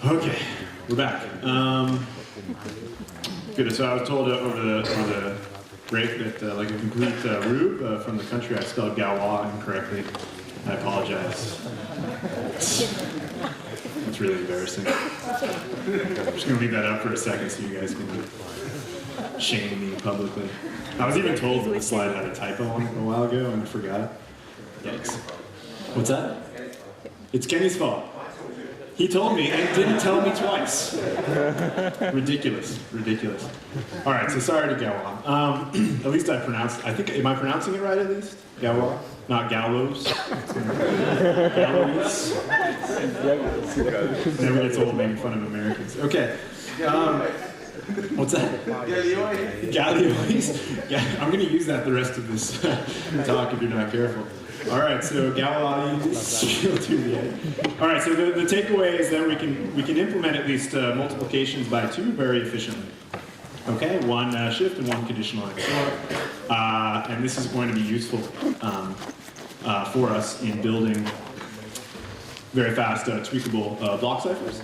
Okay, we're back. Good. So I was told over the break that, like a complete rube from the country, I spelled Galois incorrectly. I apologize. It's really embarrassing. I'm just going to leave that up for a second so you guys can shame me publicly. I was even told that the slide had a typo on it a while ago and I forgot. Yikes. What's that? It's Kenny's fault. He told me and didn't tell me twice. Ridiculous, ridiculous. All right, so sorry to go on. At least I pronounced, am I pronouncing it right at least? Galois, not gallows. Gallows. Never gets old making fun of Americans. Okay. What's that? Galiois. Yeah, I'm going to use that the rest of this talk if you're not careful. All right, so Galiois. All right, so the takeaway is that we can implement at least multiplications by 2 very efficiently. Okay, one shift and one conditional XOR, and this is going to be useful for us in building very fast tweakable block ciphers.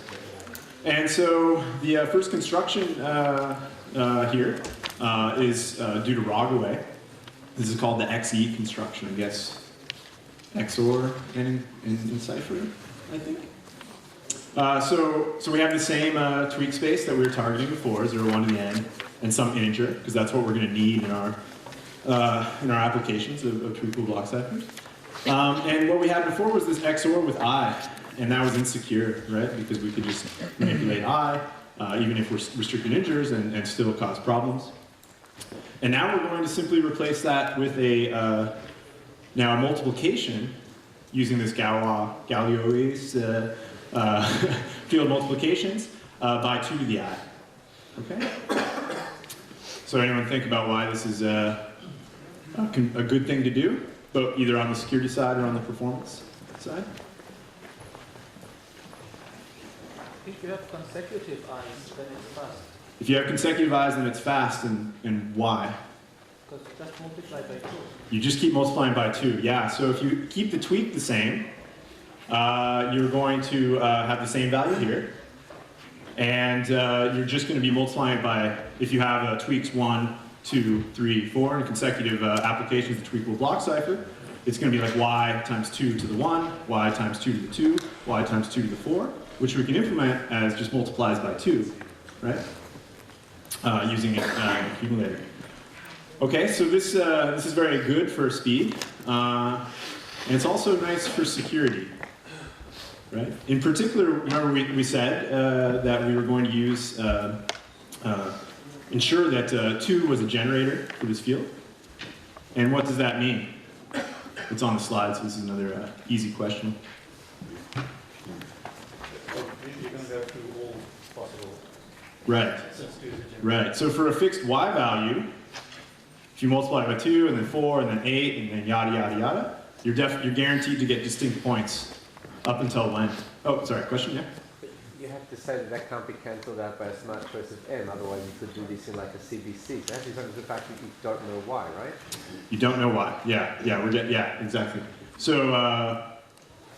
And so the first construction here is due to Rollaway. This is called the XE construction, I guess. XOR and in cipher, I think. So we have the same tweak space that we were targeting before, 0, 1 to the n, and some integer, because that's what we're going to need in our applications of tweakable block ciphers. And what we had before was this XOR with I, and that was insecure, right? Because we could just manipulate I, even if we're restricting integers, and still cause problems. And now we're going to simply replace that with a multiplication using this Galiois field multiplications by 2 to the I. Okay. So anyone think about why this is a good thing to do, but either on the security side or on the performance side? If you have consecutive I's, then it's fast. If you have consecutive I's, then it's fast, and why? Because just multiply by 2. You just keep multiplying by 2, yeah. So if you keep the tweak the same, you're going to have the same value here. And you're just going to be multiplying by, if you have tweaks 1, 2, 3, 4 in consecutive applications of tweakable block cipher, it's going to be like y times 2 to the 1, y times 2 to the 2, y times 2 to the 4, which we can implement as just multiplies by 2, right? Using an accumulator. Okay, so this is very good for speed, and it's also nice for security, right? In particular, remember we said that we were going to use, ensure that 2 was a generator for this field. And what does that mean? It's on the slide, so this is another easy question. Right, right. So for a fixed y value, if you multiply by 2, and then 4, and then 8, and then yada, yada, yada, you're guaranteed to get distinct points up until when? Oh, sorry, question, yeah? You have to say that can't be cancelled out by a smart choice of m, otherwise you could do this in like a CBC. So that is something the fact that you don't know why, right? You don't know why, yeah, exactly. So,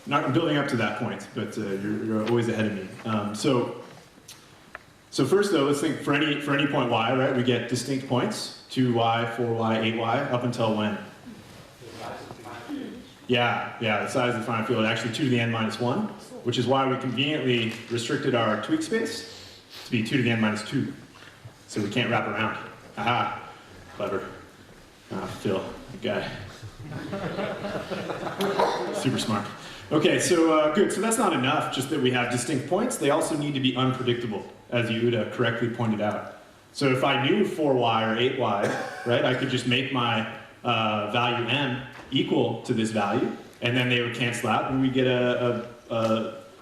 not building up to that point, but you're always ahead of me. So first though, let's think for any point y, right? We get distinct points, 2y, 4y, 8y, up until when? Yeah, the size of the finite field, actually 2 to the n minus 1, which is why we conveniently restricted our tweak space to be 2 to the n minus 2. So we can't wrap around. Aha, clever. Phil, good guy. Super smart. Okay, so good. So that's not enough, just that we have distinct points. They also need to be unpredictable, as Yehuda correctly pointed out. So if I knew 4y or 8y, right, I could just make my value m equal to this value, and then they would cancel out, and we get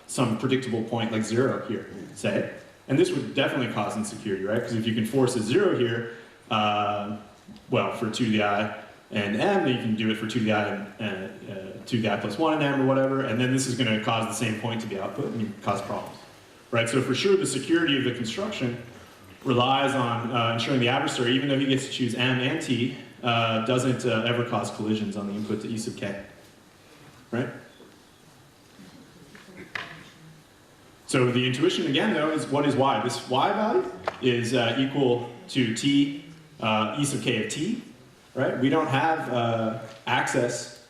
some predictable point like 0 here, say. And this would definitely cause insecurity, right? Because if you can force a 0 here, well, for 2 to the I and m, then you can do it for 2 to the I and 2 to the I plus 1 and m or whatever, and then this is going to cause the same point to the output and cause problems, right? So for sure, the security of the construction relies on ensuring the adversary, even though he gets to choose m and t, doesn't ever cause collisions on the input to e sub k, right? So the intuition again though is what is y? This y value is equal to t e sub k of t, right? We don't have access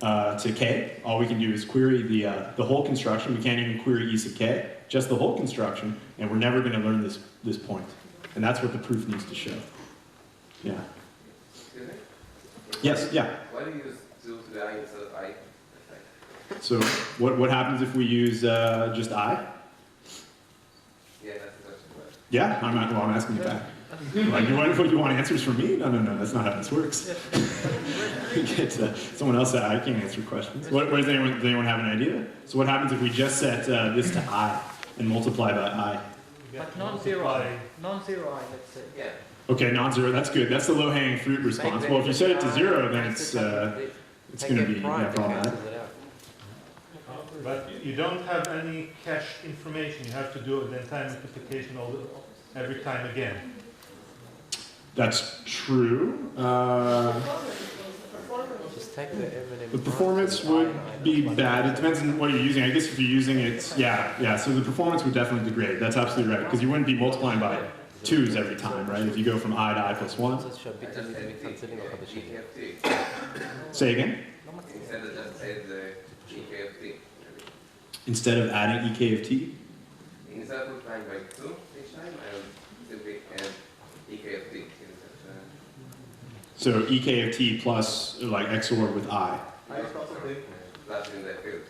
to k. All we can do is query the whole construction. We can't even query e sub k, just the whole construction, and we're never going to learn this point. And that's what the proof needs to show. Yeah. Excuse me? Yes. Yeah. Why do you use 2 to the I instead of I? So what happens if we use just I? Yeah, that's the question. Yeah, I'm asking you back. Like, you want answers from me? No, that's not how this works. Get someone else that I can't answer questions. Does anyone have an idea? So what happens if we just set this to I and multiply by I? But non-zero I, let's say. Yeah. Okay, non-zero, that's good. That's the low-hanging fruit response. Well, if you set it to 0, then it's going to be problematic. But you don't have any cached information. You have to do the entire multiplication every time again. That's true. Just take the M&M. The performance would be bad. It depends on what you're using. I guess if you're using it, yeah. So the performance would definitely degrade. That's absolutely right. Because you wouldn't be multiplying by 2s every time, right? If you go from I to I plus 1. Say again? Instead of just say the EK of t. Instead of adding EK of t? Instead of multiplying by 2 each time, I will simply add EK of t. So EK of t plus like XOR with I. Plus in the field.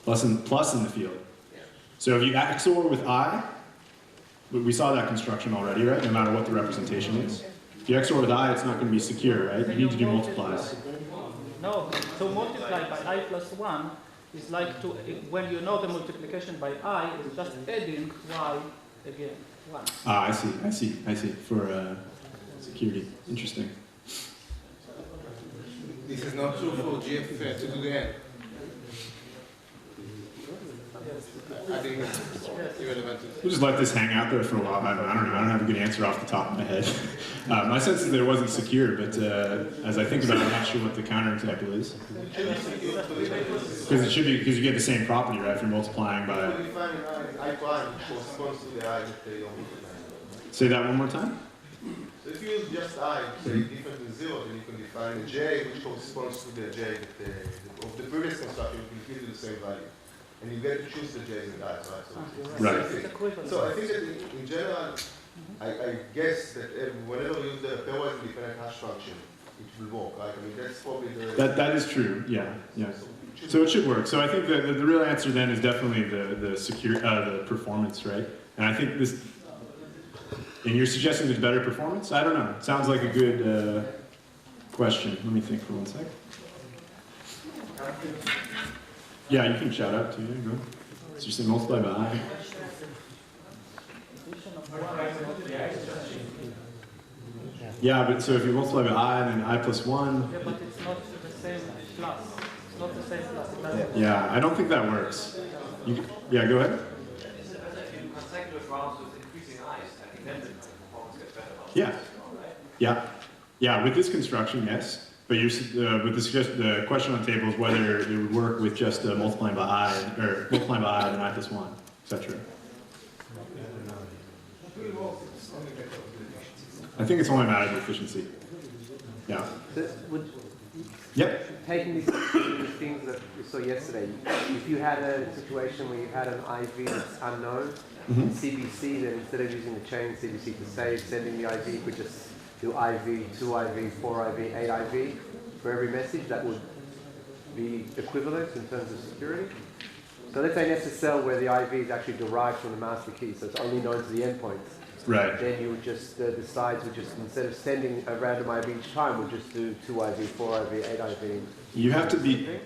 Plus in the field. Yeah. So if you XOR with I, we saw that construction already, right? No matter what the representation is. If you XOR with I, it's not going to be secure, right? You need to do multiplies. No, to multiply by I plus 1 is like to, when you know the multiplication by I, it's just adding y again, 1. Ah, I see. For security. Interesting. This is not true for GF to do the end. I think it's irrelevant. We'll just let this hang out there for a while. I don't have a good answer off the top of my head. My sense is that it wasn't secure, but as I think about it, I'm not sure what the counterexample is. Because it should be, because you get the same property, right, if you're multiplying by... I prime corresponds to the I that they don't multiply. Say that one more time? So if you use just I, say different than 0, then you can define a j which corresponds to the j of the previous construction, you can give you the same value. And you get to choose the j's and i's, right? Right. So I think that in general, I guess that whenever you use the pairwise independent hash function, it will work, right? I mean, that's probably the... That is true, yeah. So it should work. So I think that the real answer then is definitely the performance, right? And I think this... And you're suggesting there's better performance? I don't know. It sounds like a good question. Let me think for 1 sec. Yeah, you can shout out to you. Go. So you say multiply by I. Yeah, but so if you multiply by I, then I plus 1. Yeah, but it's not the same plus. It's not the same plus. It doesn't Yeah, I don't think that works. Yeah, go ahead. Consecutive rounds with increasing i's, I think then the performance gets better. Yeah. With this construction, yes. But with the question on the table is whether it would work with just multiplying by I, or multiplying by I, then I plus 1, etc. I think it's only a matter of efficiency. Yeah. Yep. Taking these things that we saw yesterday, if you had a situation where you had an IV that's unknown, in CBC, then instead of using the chain CBC to save, sending the IV, you could just do IV, 2 IV, 4 IV, 8 IV for every message. That would be equivalent in terms of security. So let's say SSL where the IV is actually derived from the master key, so it's only known to the endpoints. Right. Then you would just, the sides would just, instead of sending a random IV each time, would just do 2 IV, 4 IV, 8 IV. You have to be...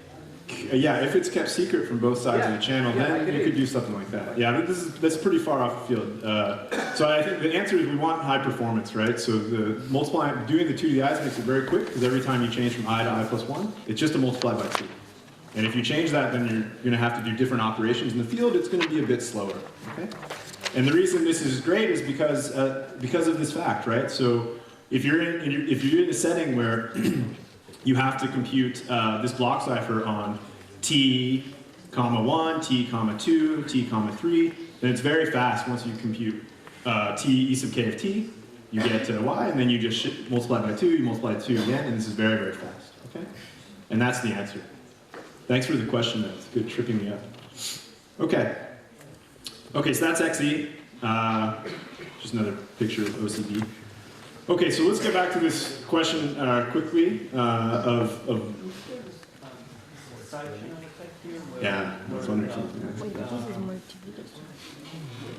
Yeah, if it's kept secret from both sides of the channel, then you could do something like that. Yeah, but that's pretty far off the field. So I think the answer is we want high performance, right? So the doing the 2 to the i's makes it very quick, because every time you change from I to I plus 1, it's just a multiply by 2. And if you change that, then you're going to have to do different operations. In the field, it's going to be a bit slower. Okay? And the reason this is great is because of this fact, right? So if you're in a setting where you have to compute this block cipher on t, comma 1, t, comma 2, t, comma 3, then it's very fast once you compute t e sub k of t, you get y, and then you just multiply by 2, you multiply 2 again, and this is very, very fast, okay? And that's the answer. Thanks for the question, though. It's good tripping me up. Okay. Okay, so that's XE. Just another picture of OCD. Okay, so let's get back to this question quickly of yeah, that's wonderful.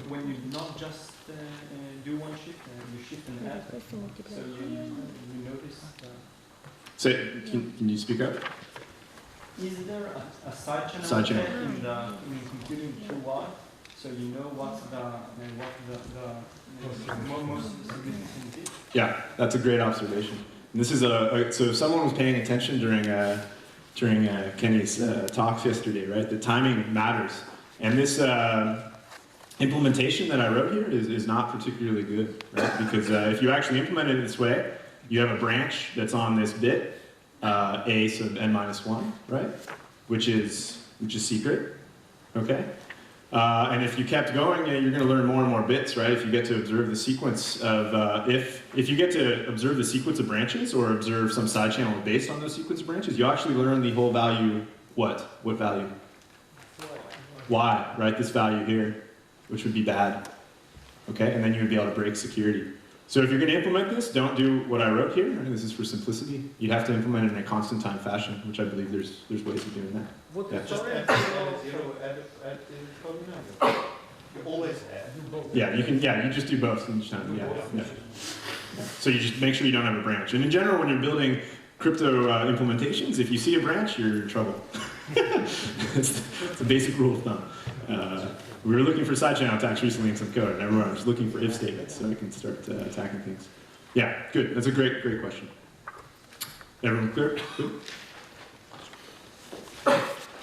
When you not just do one shift, you shift and add, so you notice. So, can you speak up? Is there a side channel effect in computing 2y, so you know what's the most significant bit? Yeah, that's a great observation. And this is so if someone was paying attention during Kenny's talks yesterday, right? The timing matters, and this implementation that I wrote here is not particularly good, right? Because if you actually implement it this way, you have a branch that's on this bit, a sub n-1, right? Which is secret, okay? And if you kept going, you're going to learn more and more bits, right? If you get to observe the sequence of, if you get to observe the sequence of branches or observe some side channel based on those sequence of branches, you actually learn the whole value, what? What value? Y, right? This value here, which would be bad, okay? And then you would be able to break security. So if you're going to implement this, don't do what I wrote here. This is for simplicity. You'd have to implement it in a constant time fashion, which I believe there's ways of doing that. What Yeah. Just add 0, add the code number. You always add. Yeah, you can. Yeah, you just do both each time. Yeah, yeah. So you just make sure you don't have a branch. And in general, when you're building crypto implementations, if you see a branch, you're in trouble. It's a basic rule of thumb. We were looking for side channel attacks recently in some code, and everyone was looking for if statements so we can start attacking things. Yeah, good. That's a great question. Everyone clear? Good.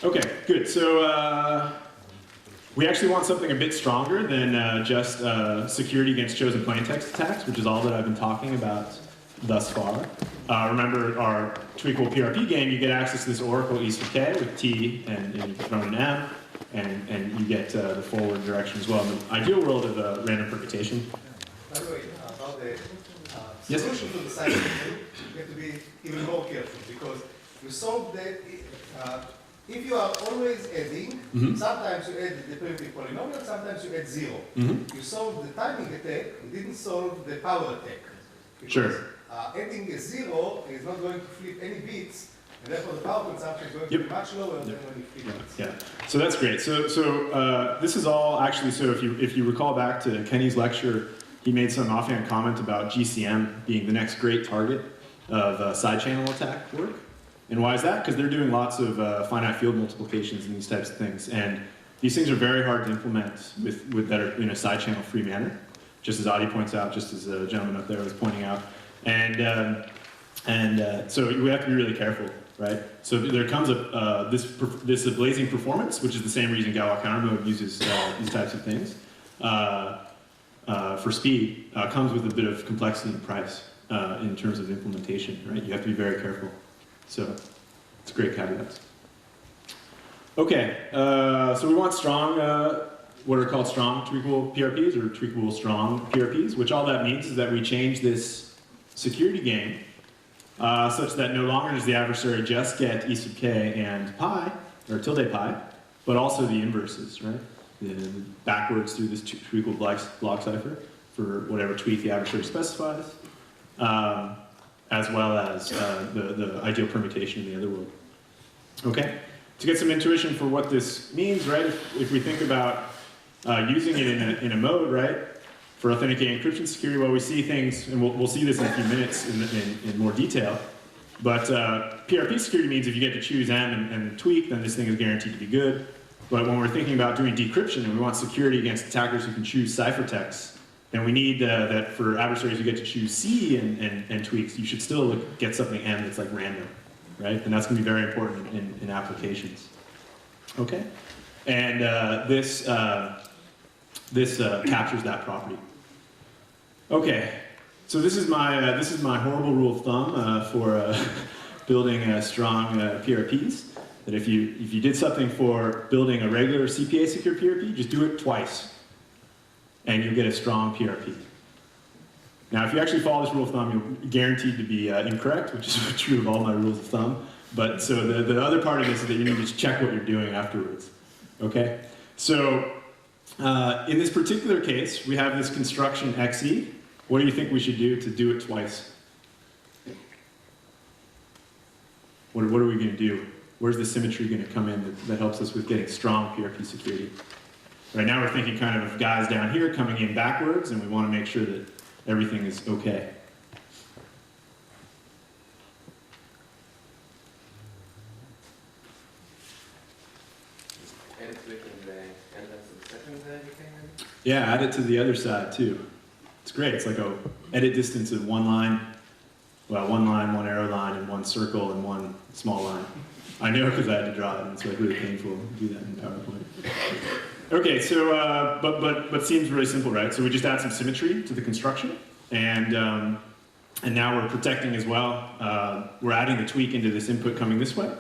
Okay, good. So we actually want something a bit stronger than just security against chosen plaintext attacks, which is all that I've been talking about thus far. Remember our Tweakable PRP game, you get access to this oracle e sub k with t and you throw in an m, and you get the forward direction as well in the ideal world of random permutation. By the way, about the Yes? solution to the side channel, you have to be even more careful because you solve that. If you are always adding, sometimes you add the primitive polynomial, sometimes you add 0. You solve the timing attack, you didn't solve the power attack. Because, Sure. Adding a 0 is not going to flip any bits, and therefore the power consumption is going to be much lower than when you flip bits. Yeah, so that's great. So this is all actually, so if you recall back to Kenny's lecture, he made some offhand comment about GCM being the next great target of side channel attack work. And why is that? Because they're doing lots of finite field multiplications and these types of things. And these things are very hard to implement with that are in a side channel free manner, just as Adi points out, just as the gentleman up there was pointing out. And so we have to be really careful, right? So there comes this blazing performance, which is the same reason Galois counter mode uses these types of things for speed, comes with a bit of complexity and price in terms of implementation, right? You have to be very careful. So it's a great caveat. Okay, so we want strong, what are called strong tweakable PRPs or tweakable strong PRPs, which all that means is that we change this security game such that no longer does the adversary just get e sub k and pi, or tilde pi, but also the inverses, right? The backwards through this tweakable block cipher for whatever tweak the adversary specifies. As well as the ideal permutation in the other world. Okay? To get some intuition for what this means, right, if we think about using it in a mode, right, for authenticating encryption security, well, we see things, and we'll see this in a few minutes in more detail, but PRP security means if you get to choose M and tweak, then this thing is guaranteed to be good. But when we're thinking about doing decryption and we want security against attackers who can choose ciphertext, then we need that for adversaries who get to choose C and tweaks, you should still get something M that's like random, right? And that's going to be very important in applications. Okay? And this captures that property. Okay, so this is my horrible rule of thumb for building strong PRPs. That if you did something for building a regular CPA secure PRP, just do it twice. and you'll get a strong PRP. Now, if you actually follow this rule of thumb, you're guaranteed to be incorrect, which is true of all my rules of thumb. But so the other part of this is that you need to check what you're doing afterwards. Okay? So in this particular case, we have this construction XE. What do you think we should do to do it twice? What are we going to do? Where's the symmetry going to come in that helps us with getting strong PRP security? Right now we're thinking kind of guys down here coming in backwards, and we want to make sure that everything is okay. And switching the endless of the second decay? Yeah, add it to the other side too. It's great. It's like a edit distance of one line, one arrow line, and one circle, and one small line. I know because I had to draw it, and it's like really painful to do that in PowerPoint. Okay, so but seems really simple, right? So we just add some symmetry to the construction, and now we're protecting as well. We're adding the tweak into this input coming this way,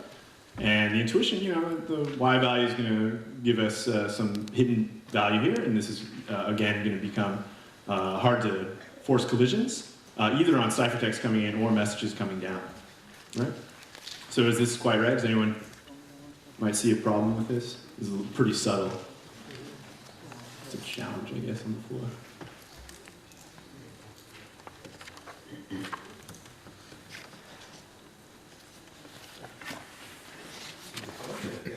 and the intuition, the y value is going to give us some hidden value here, and this is again going to become hard to force collisions, either on ciphertext coming in or messages coming down, right? So is this quite right? Does anyone might see a problem with this? This is pretty subtle. It's a challenge, I guess, on the floor. The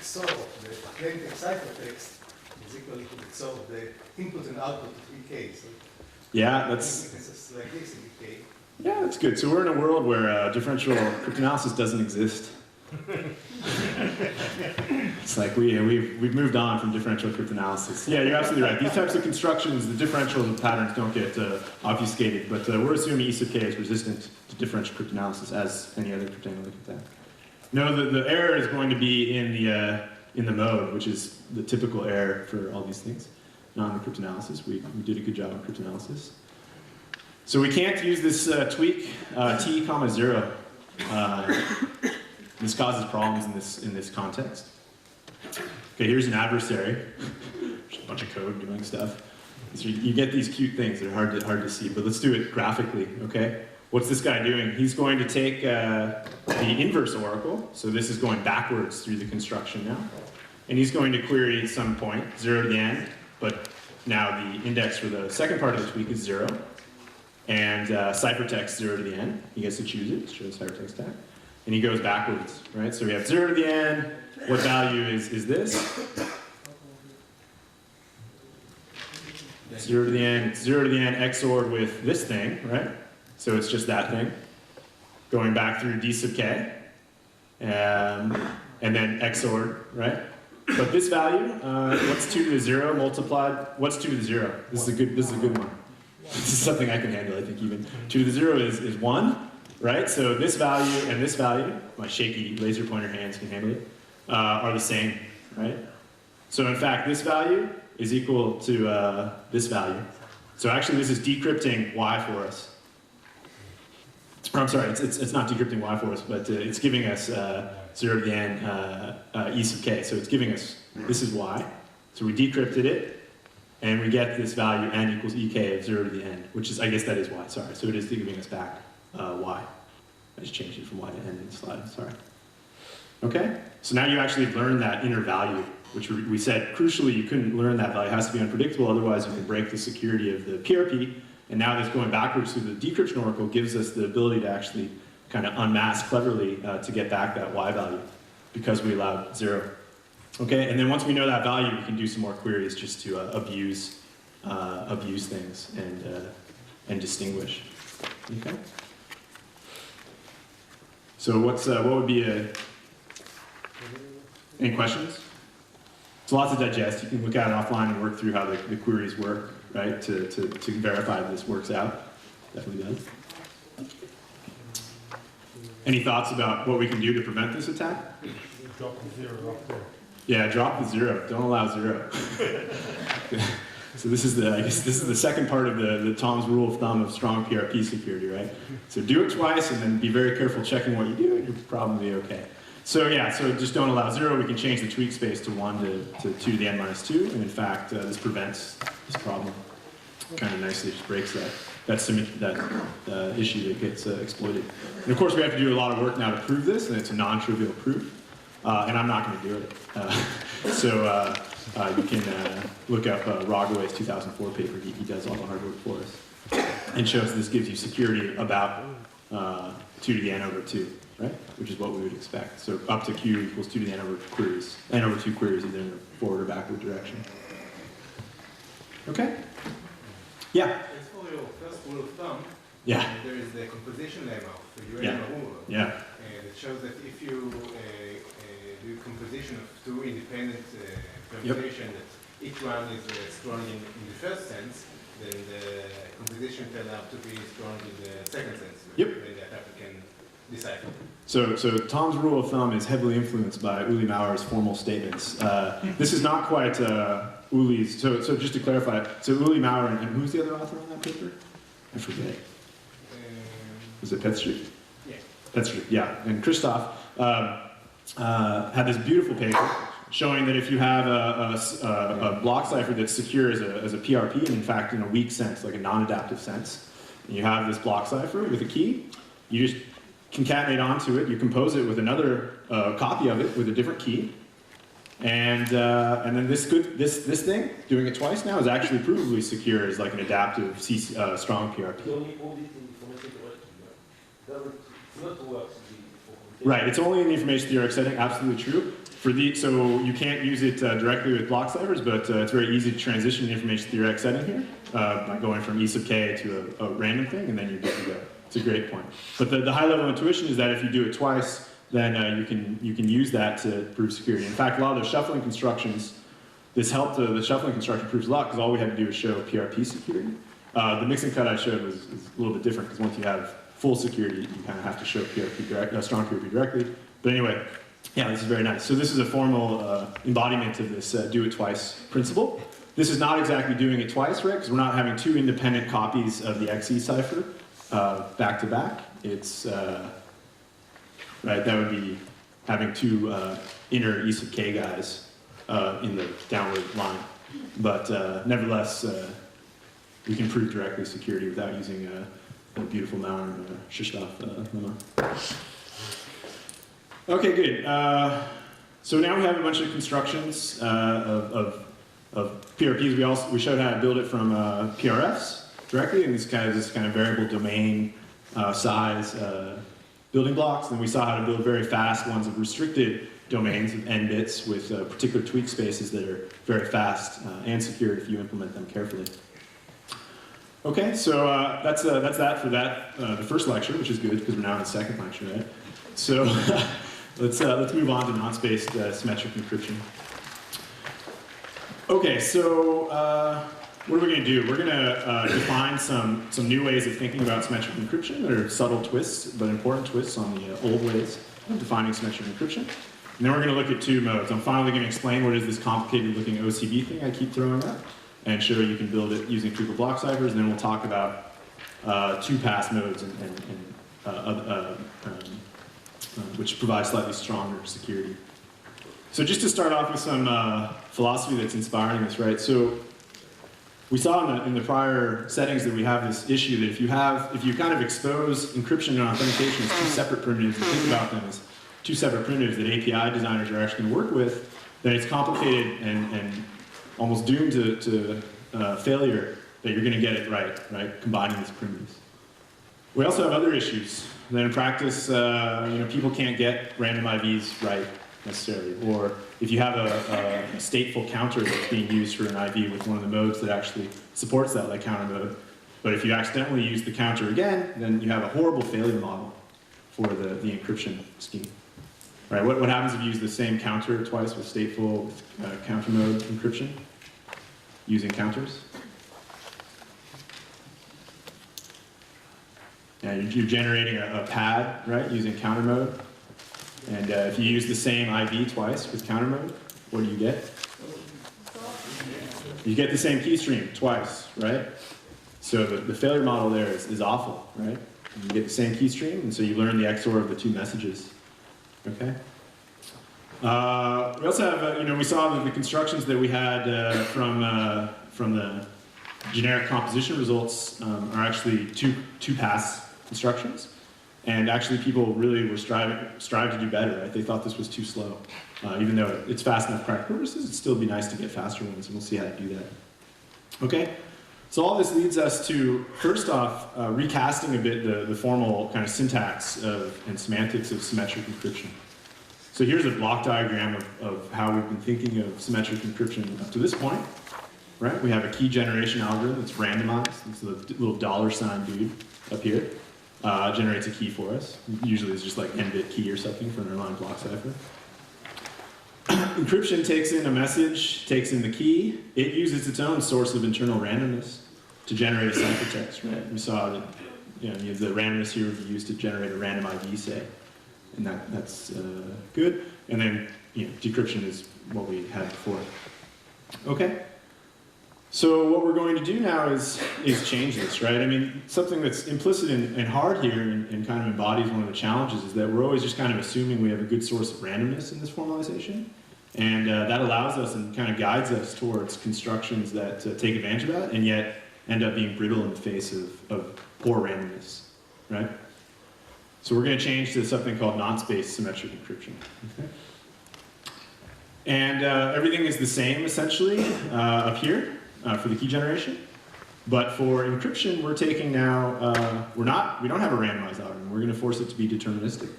XOR of the plain text ciphertext is equal to the XOR of the input and output of EK. So yeah, that's it's like this in EK. Yeah, that's good. So we're in a world where differential cryptanalysis doesn't exist. It's like we've moved on from differential cryptanalysis. Yeah, you're absolutely right. These types of constructions, the differential patterns don't get obfuscated, but we're assuming E sub k is resistant to differential cryptanalysis as any other cryptanalytic attack. No, the error is going to be in the mode, which is the typical error for all these things, not in the cryptanalysis. We did a good job on cryptanalysis. So we can't use this tweak t, 0. This causes problems in this context. Okay, here's an adversary. Just a bunch of code doing stuff. So you get these cute things that are hard to see, but let's do it graphically, okay? What's this guy doing? He's going to take the inverse oracle, so this is going backwards through the construction now, and he's going to query some point, 0 to the n, but now the index for the second part of the tweak is 0, and ciphertext 0 to the n. He gets to choose it, show ciphertext tag, and he goes backwards, right? So we have 0 to the n. What value is this? 0 to the n. It's 0 to the n XORed with this thing, right? So it's just that thing. Going back through d sub k, and then XORed, right? But this value, what's 2 to the 0 multiplied? What's 2 to the 0? This is a good one. This is something I can handle, I think, even. 2 to the 0 is 1, right? So this value and this value, my shaky laser pointer hands can handle it, are the same, right? So in fact, this value is equal to this value. So actually, this is decrypting y for us. I'm sorry, it's not decrypting y for us, but it's giving us 0 to the n e sub k. So it's giving us, this is y. So we decrypted it, and we get this value n equals ek of 0 to the n, which is, I guess that is y, sorry. So it is giving us back y. I just changed it from y to n in the slide, sorry. Okay, so now you actually learned that inner value, which we said, crucially, you couldn't learn that value. It has to be unpredictable, otherwise you can break the security of the PRP. And now this going backwards through the decryption oracle gives us the ability to actually kind of unmask cleverly to get back that y value, because we allowed 0. Okay, and then once we know that value, we can do some more queries just to abuse things and distinguish. Okay. So what would be any questions? It's a lot to digest. You can look at it offline and work through how the queries work, right? To verify that this works out. Definitely does. Any thoughts about what we can do to prevent this attack? Drop the 0 up there. Yeah, drop the 0. Don't allow 0. So this is the second part of the Tom's rule of thumb of strong PRP security, right? So do it twice and then be very careful checking what you do, and you'll probably be okay. So yeah, so just don't allow 0. We can change the tweak space to 1 to 2 to the n minus 2. And in fact, this prevents this problem. Kind of nicely just breaks that issue that gets exploited. And of course, we have to do a lot of work now to prove this, and it's a non-trivial proof. And I'm not going to do it. So you can look up Roggaway's 2004 paper. He does all the hard work for us. And shows this gives you security about 2 to the n over 2, right? Which is what we would expect. So up to q equals 2 to the n over queries. N over 2 queries either in the forward or backward direction. Okay? Yeah? As for your first rule of thumb, Yeah. there is the composition lemma of the Yeah. rule. Yeah. It shows that if you do composition of 2 independent permutations, that each one is strong in the first sense, then the composition turns out to be strong in the second sense. Yep. When the attacker can decipher. So Tom's rule of thumb is heavily influenced by Uli Mauer's formal statements. This is not quite Uli's. So just to clarify, so Uli Mauer and who's the other author on that paper? I forget. Was it Petstreet? Yeah. Petstreet, yeah. And Christoph had this beautiful paper showing that if you have a block cipher that's secure as a PRP, and in fact in a weak sense, like a non-adaptive sense, and you have this block cipher with a key, you just concatenate onto it, you compose it with another copy of it with a different key, and then this thing, doing it twice now, is actually provably secure as like an adaptive strong PRP. Right, it's only in the information theoretic setting, absolutely true. So you can't use it directly with block ciphers, but it's very easy to transition the information theoretic setting here by going from E sub k to a random thing, and then you're good to go. It's a great point. But the high-level intuition is that if you do it twice, then you can use that to prove security. In fact, a lot of the shuffling constructions, the shuffling construction proves a lot because all we had to do was show PRP security. The mix and cut I showed was a little bit different because once you have full security, you kind of have to show strong PRP directly. But anyway, yeah, this is very nice. So this is a formal embodiment of this do it twice principle. This is not exactly doing it twice, right? Because we're not having 2 independent copies of the XE cipher back to back. It's right. That would be having 2 inner E sub k guys in the downward line. But nevertheless, we can prove directly security without using a beautiful Mauer and Shishov lemma. Okay, good. So now we have a bunch of constructions of PRPs. We showed how to build it from PRFs directly, and this kind of variable domain size building blocks. Then we saw how to build very fast ones of restricted domains of n bits with particular tweak spaces that are very fast and secured if you implement them carefully. Okay, so that's that for that the first lecture, which is good because we're now in the second lecture, right? So let's move on to nonce-based symmetric encryption. Okay, so what are we going to do? We're going to define some new ways of thinking about symmetric encryption that are subtle twists, but important twists on the old ways of defining symmetric encryption. And then we're going to look at 2 modes. I'm finally going to explain what is this complicated looking OCB thing I keep throwing up, and show you can build it using Tweakable block ciphers, and then we'll talk about 2-pass modes which provide slightly stronger security. So just to start off with some philosophy that's inspiring this, right? So we saw in the prior settings that we have this issue that if you kind of expose encryption and authentication as 2 separate primitives and think about them as 2 separate primitives that API designers are actually going to work with, then it's complicated and almost doomed to failure that you're going to get it right, combining these primitives. We also have other issues that in practice, people can't get random IVs right necessarily. Or if you have a stateful counter that's being used for an IV with one of the modes that actually supports that, like counter mode, but if you accidentally use the counter again, then you have a horrible failure model for the encryption scheme. Right? What happens if you use the same counter twice with stateful counter mode encryption using counters? Yeah, you're generating a pad, right, using counter mode. And if you use the same IV twice with counter mode, what do you get? You get the same key stream twice, right? So the failure model there is awful, right? You get the same key stream, and so you learn the XOR of the 2 messages. Okay? We also have, we saw that the constructions that we had from the generic composition results are actually two-pass constructions. And actually people really were striving to do better, right? They thought this was too slow. Even though it's fast enough for practical purposes, it'd still be nice to get faster ones, and we'll see how to do that. Okay, so all this leads us to, first off, recasting a bit the formal kind of syntax and semantics of symmetric encryption. So here's a block diagram of how we've been thinking of symmetric encryption up to this point, right? We have a key generation algorithm that's randomized. It's the little $ dude up here. Generates a key for us. Usually it's just like n-bit key or something for an underlying block cipher. Encryption takes in a message, takes in the key. It uses its own source of internal randomness to generate a ciphertext, right? We saw that the randomness here would be used to generate a random ID, say. And that's good. And then decryption is what we had before. Okay. So what we're going to do now is change this, right? I mean, something that's implicit and hard here and kind of embodies one of the challenges is that we're always just kind of assuming we have a good source of randomness in this formalization. And that allows us and kind of guides us towards constructions that take advantage of that and yet end up being brittle in the face of poor randomness, right? So we're going to change to something called Nonce-based symmetric encryption. Okay? And everything is the same, essentially, up here. For the key generation, but for encryption, we're taking now, we don't have a randomized algorithm. We're going to force it to be deterministic.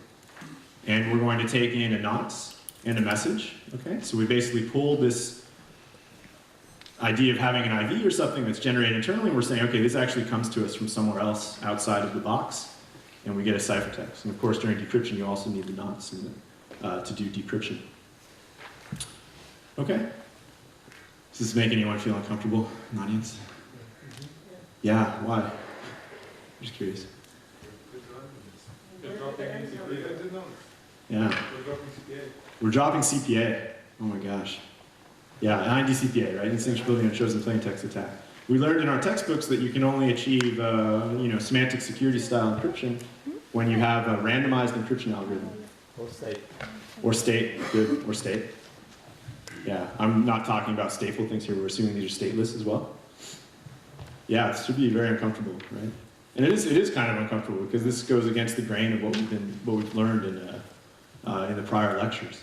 And we're going to take in a nonce and a message, okay? So we basically pull this idea of having an IV or something that's generated internally, and we're saying, okay, this actually comes to us from somewhere else outside of the box, and we get a ciphertext. And of course, during decryption, you also need the nonce to do decryption. Okay? Does this make anyone feel uncomfortable in the audience? Yeah, why? I'm just curious. Yeah. We're dropping CPA. Oh my gosh. Yeah, IND CPA, right? Indistinguishability on chosen plain text attack. We learned in our textbooks that you can only achieve, semantic security style encryption when you have a randomized encryption algorithm. Or state. Or state, good, or state. Yeah, I'm not talking about stateful things here. We're assuming these are stateless as well. Yeah, it should be very uncomfortable, right? And it is kind of uncomfortable because this goes against the grain of what we've learned in the prior lectures.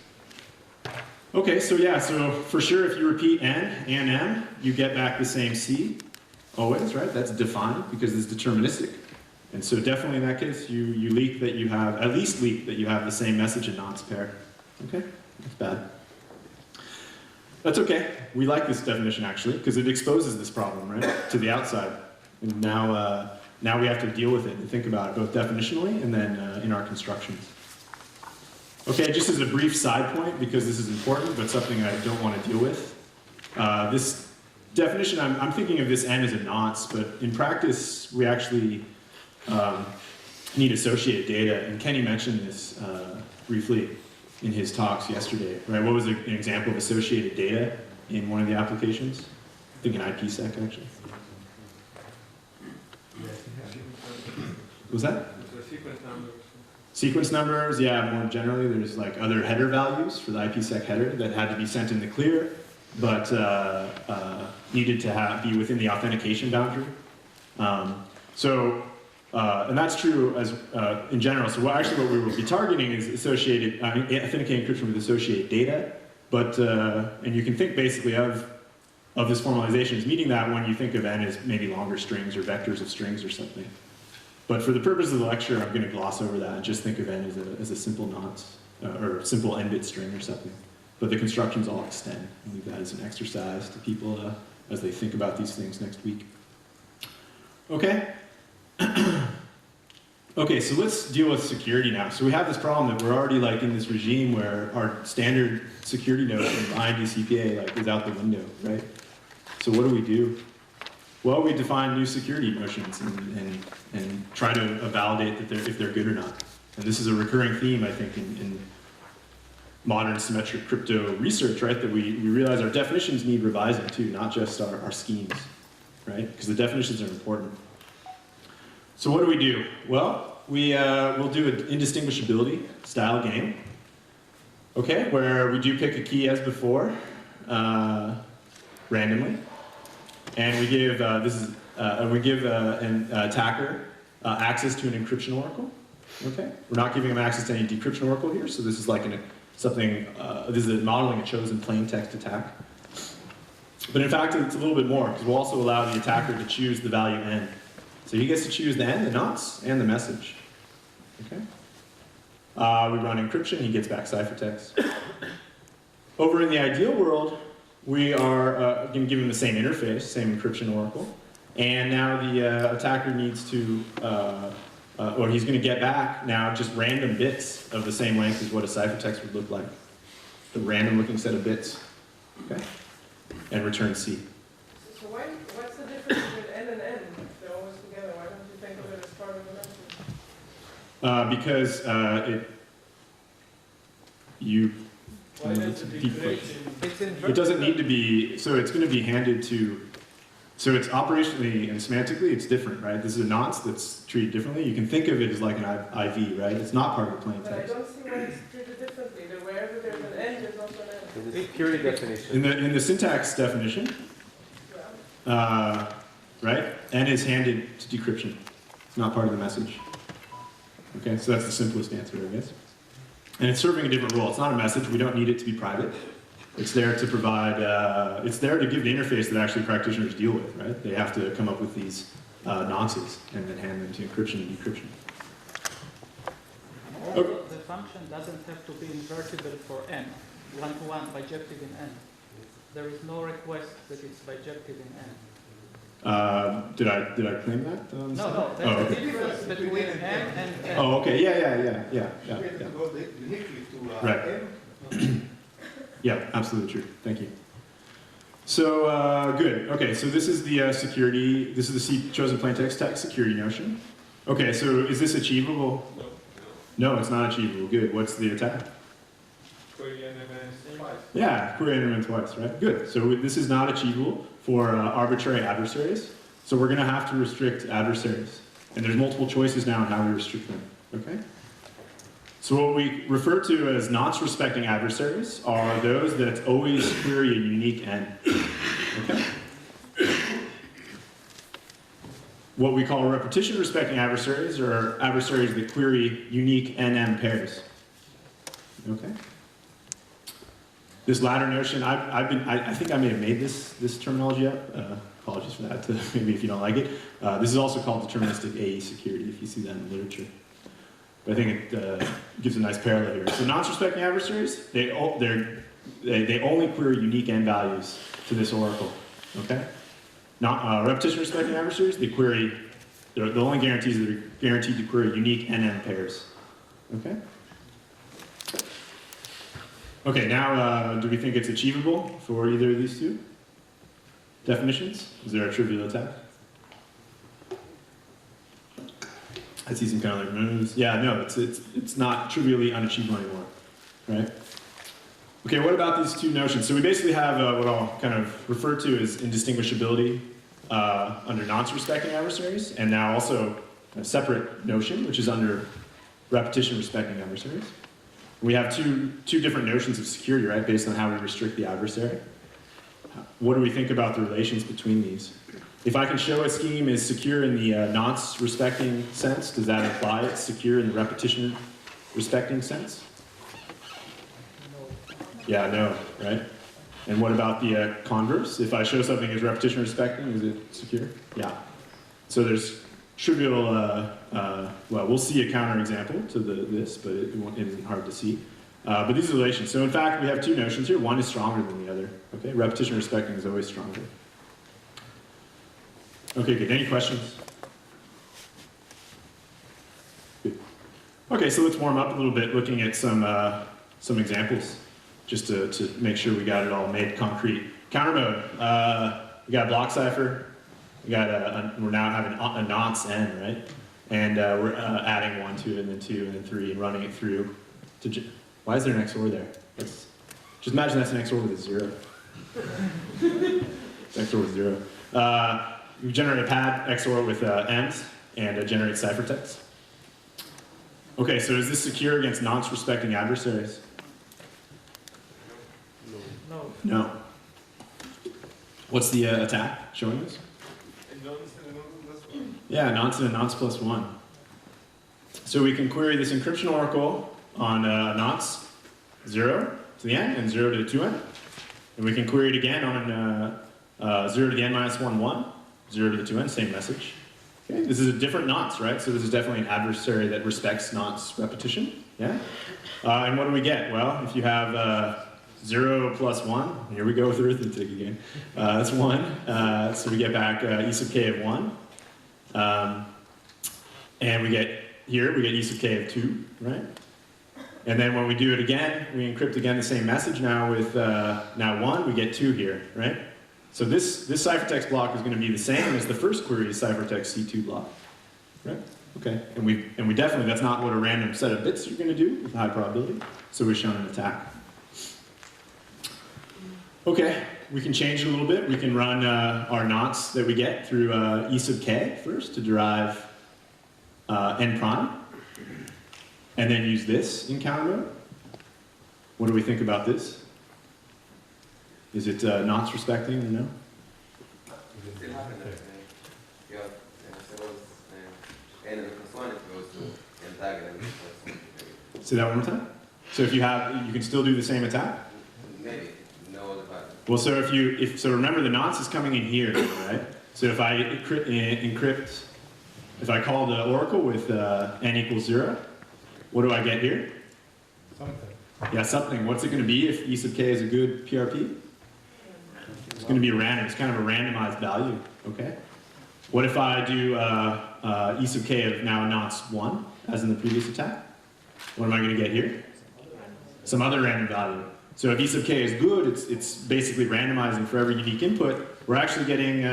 Okay, so yeah, so for sure, if you repeat n and m, you get back the same c, always, right? That's defined because it's deterministic. And so definitely in that case, you leak that you have, at least leak that you have the same message and nonce pair. Okay, that's bad. That's okay. We like this definition actually, because it exposes this problem, right, to the outside. And now we have to deal with it and think about it both definitionally and then in our constructions. Okay, just as a brief side point, because this is important, but something I don't want to deal with. This definition, I'm thinking of this n as a nonce, but in practice, we actually need associated data, and Kenny mentioned this briefly in his talks yesterday, right? What was an example of associated data in one of the applications? I think in IPsec, actually. What was that? Sequence numbers. Sequence numbers, yeah, more generally, there's like other header values for the IPsec header that had to be sent in the clear, but needed to be within the authentication boundary. And that's true as in general. So what we will be targeting is associated, authenticating encryption with associated data. But, and you can think basically of this formalization as meeting that when you think of n as maybe longer strings or vectors of strings or something. But for the purpose of the lecture, I'm going to gloss over that and just think of n as a simple nonce, or simple n-bit string or something. But the constructions all extend. I'll leave that as an exercise to people as they think about these things next week. Okay? Okay, so let's deal with security now. So we have this problem that we're already like in this regime where our standard security notion of IND CPA is out the window, right? So what do? Well, we define new security notions and try to validate that if they're good or not. And this is a recurring theme, I think, in modern symmetric crypto research, right? That we realize our definitions need revising too, not just our schemes, right? Because the definitions are important. So what do? Well, we'll do an indistinguishability style game. Okay, where we do pick a key as before, randomly, and we give an attacker access to an encryption oracle. Okay, we're not giving them access to any decryption oracle here, so this is like this is modeling a chosen plain text attack. But in fact, it's a little bit more, because we'll also allow the attacker to choose the value n. So he gets to choose the n, the nonce, and the message. Okay. We run encryption, he gets back ciphertext. Over in the ideal world, we are going to give him the same interface, same encryption oracle, and now the attacker needs to, or he's going to get back now just random bits of the same length as what a ciphertext would look like. The random looking set of bits, okay, and return C. So what's the difference between n and n? They're always together. Why don't you think of it as part of the message? Because it doesn't need to be, so it's going to be handed to, so it's operationally and semantically it's different, right? This is a nonce that's treated differently. You can think of it as like an IV, right? It's not part of the plain But I text. don't see why it's treated differently. That wherever there's an n, there's also an n. In the security definition. In the syntax definition, Yeah. right? N is handed to decryption. It's not part of the message. Okay, so that's the simplest answer, I guess. And it's serving a different role. It's not a message. We don't need it to be private. It's there to provide, it's there to give the interface that actually practitioners deal with, right? They have to come up with these nonces and then hand them to encryption and decryption. Also, the function doesn't have to be invertible for n, one-to-one, bijective in n. There is no request that it's bijective in n. Did I claim that? No, that's the difference between n and n. Oh, okay. Yeah. We have to go uniquely to Right. n. Yeah, absolutely true. Thank you. So, good. Okay, so this is the security, this is the chosen plaintext text security notion. Okay, so is this achievable? No, it's not achievable. Good. What's the attack? Yeah, query element twice, right? Good. So this is not achievable for arbitrary adversaries. So we're going to have to restrict adversaries. And there's multiple choices now on how we restrict them. Okay? So what we refer to as nonce-respecting adversaries are those that always query a unique n. Okay? What we call repetition-respecting adversaries are adversaries that query unique NM pairs. Okay? This latter notion, I think I may have made this terminology up. Apologies for that, maybe if you don't like it. This is also called deterministic AE security, if you see that in the literature. But I think it gives a nice parallel here. So nonce-respecting adversaries, they only query unique n values to this oracle. Okay? Repetition-respecting adversaries, they query, the only guarantees that are guaranteed to query unique NM pairs. Okay? Okay, now do we think it's achievable for either of these two definitions? Is there a trivial attack? I see some kind of like, yeah, no, it's not trivially unachievable anymore, right? Okay, what about these two notions? So we basically have what I'll kind of refer to as indistinguishability under nonce-respecting adversaries, and now also a separate notion, which is under repetition-respecting adversaries. We have two different notions of security, right, based on how we restrict the adversary. What do we think about the relations between these? If I can show a scheme is secure in the nonce-respecting sense, does that imply it's secure in the repetition-respecting sense? Yeah, no, right? And what about the converse? If I show something as repetition-respecting, is it secure? Yeah. So there's trivial, well, we'll see a counterexample to this, but it isn't hard to see. But these are relations. So in fact, we have two notions here. One is stronger than the other. Okay, repetition-respecting is always stronger. Okay, good. Any questions? Good. Okay, so let's warm up a little bit looking at some examples, just to make sure we got it all made concrete. Counter mode. We got a block cipher. We got we're now having a nonce n, right? And we're adding 1 to it, and then 2, and then 3, and running it through. Why is there an XOR there? Just imagine that's an XOR with a 0. It's XOR with 0. We generate a pad XOR with m's and generate ciphertext. Okay, so is this secure against nonce-respecting adversaries? No. No. What's the attack showing us? Yeah, nonce and nonce plus 1. So we can query this encryption oracle on nonce 0 to the n and 0 to the 2n. And we can query it again on 0 to the n minus 1, 1, 0 to the 2n, same message. Okay, this is a different nonce, right? So this is definitely an adversary that respects nonce repetition. Yeah? And what do we get? Well, if you have 0 plus 1, here we go with arithmetic again. That's 1. So we get back e sub k of 1. And we get here, we get e sub k of 2, right? And then when we do it again, we encrypt again the same message now with now 1, we get 2 here, right? So this ciphertext block is going to be the same as the first query's ciphertext C2 block, right? Okay, and we definitely, that's not what a random set of bits you're going to do with high probability, so we've shown an attack. Okay, we can change it a little bit. We can run our nonce that we get through e sub k first to derive n prime, and then use this in counter mode. What do we think about this? Is it nonce respecting or no? Say that one more time. So if you have, you can still do the same attack? Maybe. No other pattern. Well, so remember the nonce is coming in here, right? So if I encrypt, if I call the oracle with n equals 0, what do I get here? Something. Yeah, something. What's it going to be if e sub k is a good PRP? It's going to be random. It's kind of a randomized value, okay? What if I do e sub k of now nonce 1, as in the previous attack? What am I going to get here? Some other random value. So if e sub k is good, it's basically randomizing for every unique input. We're actually getting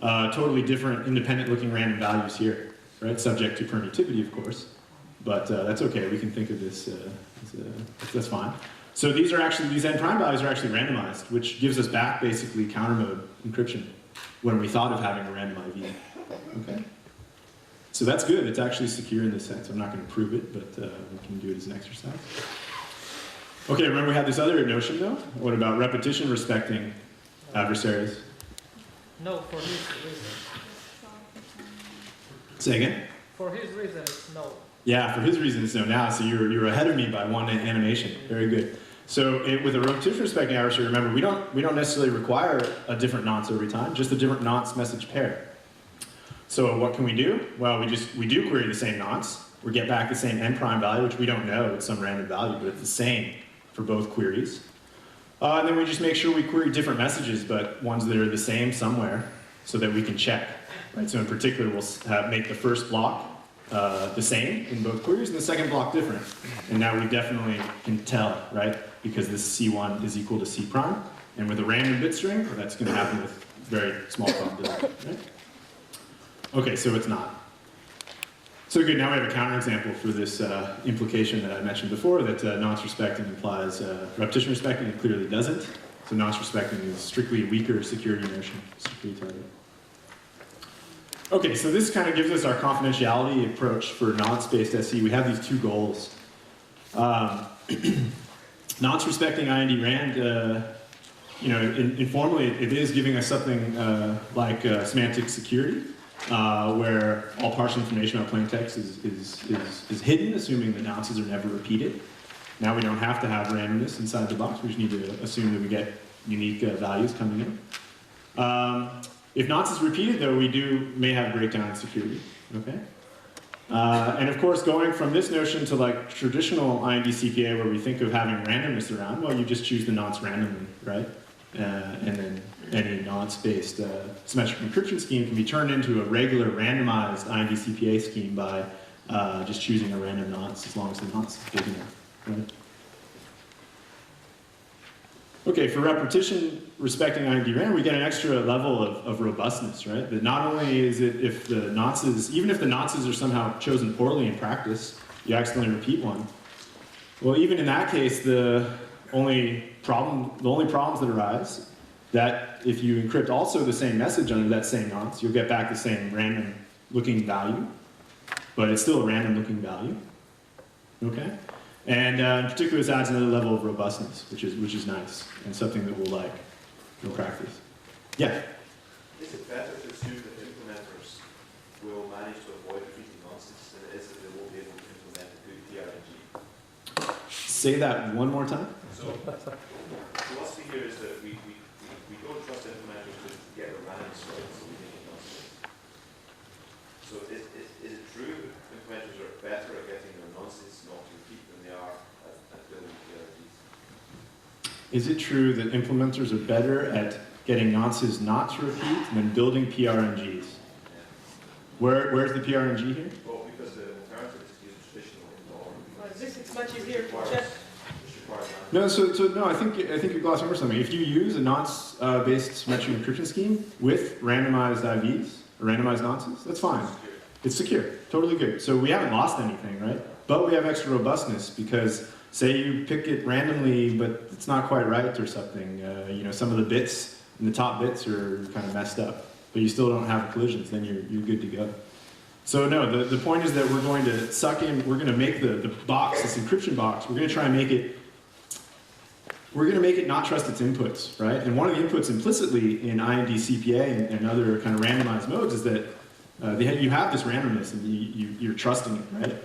totally different independent-looking random values here, right? Subject to permutivity, of course. But that's okay. We can think of this that's fine. So these n prime values are actually randomized, which gives us back basically counter mode encryption when we thought of having a random IV. Okay. So that's good. It's actually secure in this sense. I'm not going to prove it, but we can do it as an exercise. Okay, remember we had this other notion though? What about repetition respecting adversaries? No, for his reason. Say again? For his reason, it's no. Yeah, for his reason it's no now. So you're ahead of me by one animation. Very good. So with a repetition respecting adversary, remember we don't necessarily require a different nonce every time, just a different nonce message pair. So what can we do? Well, we do query the same nonce. We get back the same n prime value, which we don't know, it's some random value, but it's the same for both queries. And then we just make sure we query different messages, but ones that are the same somewhere, so that we can check. Right? So in particular, we'll make the first block the same in both queries, and the second block different. And now we definitely can tell, right? Because this C1 is equal to C prime, and with a random bit string, that's going to happen with very small probability. Right? Okay, so it's not. So good, now we have a counterexample for this implication that I mentioned before, that nonce respecting implies repetition respecting. It clearly doesn't. So nonce respecting is strictly a weaker security notion, security target. Okay, so this kind of gives us our confidentiality approach for nonce-based SE. We have these two goals. Nonce respecting IND RAND, informally it is giving us something like semantic security. Where all partial information about plain text is hidden, assuming the nonces are never repeated. Now we don't have to have randomness inside the box. We just need to assume that we get unique values coming in. If nonce is repeated, though, we may have breakdown in security. Okay. And of course, going from this notion to like traditional IND CPA, where we think of having randomness around, well, you just choose the nonce randomly, right? And then any nonce-based symmetric encryption scheme can be turned into a regular randomized IND CPA scheme by just choosing a random nonce as long as the nonce is big enough. Right? Okay, for repetition respecting IND RAND, we get an extra level of robustness, right? That not only is it if the nonces, even if the nonces are somehow chosen poorly in practice, you accidentally repeat one. Well, even in that case, the only problems that arise, that if you encrypt also the same message under that same nonce, you'll get back the same random looking value, but it's still a random looking value. Okay? And in particular, this adds another level of robustness, which is nice, and something that we'll like in practice. Yeah? Is it better to assume that implementers will manage to avoid repeating nonsense than it is that they won't be able to implement a good PRNG? Say that one more time. So, the philosophy here is that we don't trust implementers to get their randoms right, so we make nonsense. So is it true that implementers are better at getting their nonsense not to repeat than they are at building PRNGs? Is it true that implementers are better at getting nonces not to repeat than building PRNGs? Where's the PRNG here? Well, because the alternative is to use traditional or This is much easier to check. No, no. I think you're glossing over something. If you use a nonce-based symmetric encryption scheme with randomized IVs or randomized nonces, that's fine. It's secure, totally good. So we haven't lost anything, right? But we have extra robustness because say you pick it randomly, but it's not quite right or something. You know, some of the bits in the top bits are kind of messed up, but you still don't have collisions. Then you're good to go. So no, the point is that we're going to suck in. We're going to make the box, this encryption box. We're going to try and make it. We're going to make it not trust its inputs, right? And one of the inputs implicitly in IND CPA and other kind of randomized modes is that you have this randomness and you're trusting it, right?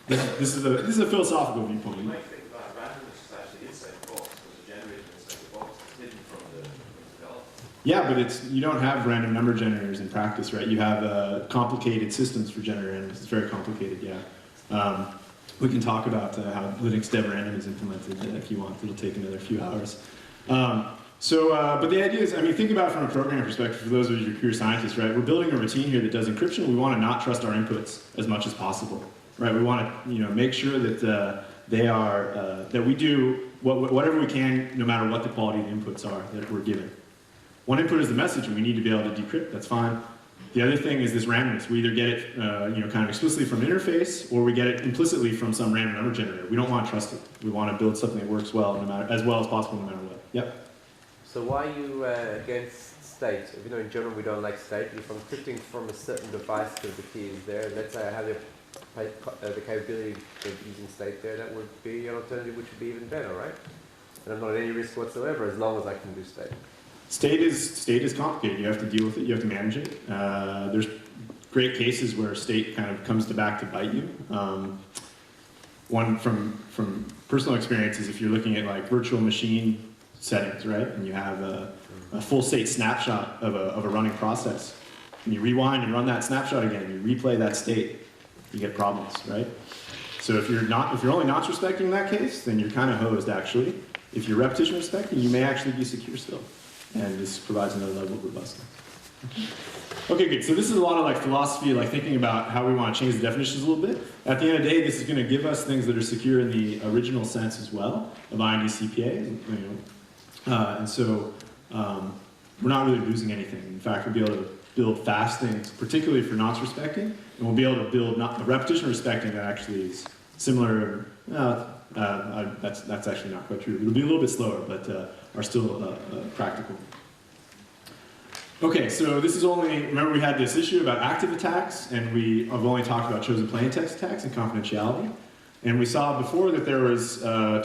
This is a philosophical viewpoint. You might think that randomness is actually inside the box, because the generator inside the box is hidden from the developer. Yeah, but you don't have random number generators in practice, right? You have complicated systems for generating randomness. It's very complicated, yeah. We can talk about how Linux dev random is implemented if you want. It'll take another few hours. But the idea is, I mean, think about it from a programming perspective for those of you who are pure scientists, right? We're building a routine here that does encryption. We want to not trust our inputs as much as possible, right? We want to, make sure that that we do whatever we can, no matter what the quality of the inputs are that we're given. One input is the message, and we need to be able to decrypt. That's fine. The other thing is this randomness. We either get it, kind of explicitly from an interface, or we get it implicitly from some random number generator. We don't want to trust it. We want to build something that works well, as well as possible, no matter what. Yep. So why are you against state? Even though in general we don't like state, if I'm encrypting from a certain device because the key is there, let's say I have the capability of using state there, that would be an alternative which would be even better, right? And I'm not at any risk whatsoever as long as I can do state. State is complicated. You have to deal with it. You have to manage it. There's great cases where state kind of comes back to bite you. One from personal experience is if you're looking at like virtual machine settings, right? And you have a full state snapshot of a running process. And you rewind and run that snapshot again. You replay that state. You get problems, right? So if you're only nonce respecting in that case, then you're kind of hosed actually. If you're repetition respecting, you may actually be secure still. And this provides another level of robustness. Okay, good. So this is a lot of like philosophy, like thinking about how we want to change the definitions a little bit. At the end of the day, this is going to give us things that are secure in the original sense as well of IND CPA. And so we're not really losing anything. In fact, we'll be able to build fast things, particularly for nonce respecting, and we'll be able to build not repetition respecting that actually is similar. That's actually not quite true. It'll be a little bit slower, but are still practical. Okay, so this is only, remember we had this issue about active attacks, and we have only talked about chosen plain text attacks and confidentiality. And we saw before that there was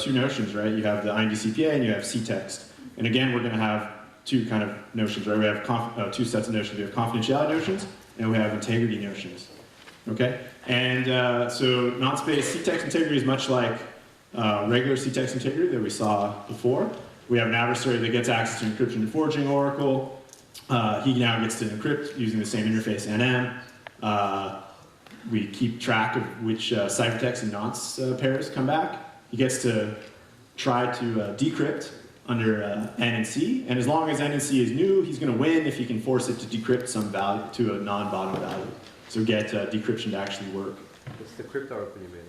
two notions, right? You have the IND CPA and you have C-text. And again, we're going to have two kind of notions, right? We have two sets of notions. We have confidentiality notions, and we have integrity notions. Okay? And so nonce-based C-text integrity is much like regular C-text integrity that we saw before. We have an adversary that gets access to encryption and forging oracle. He now gets to encrypt using the same interface, NM. We keep track of which ciphertext and nonce pairs come back. He gets to try to decrypt under N and C, and as long as N and C is new, he's going to win if he can force it to decrypt some value to a non-bottom value. So get decryption to actually work. It's the crypt oracle you mean?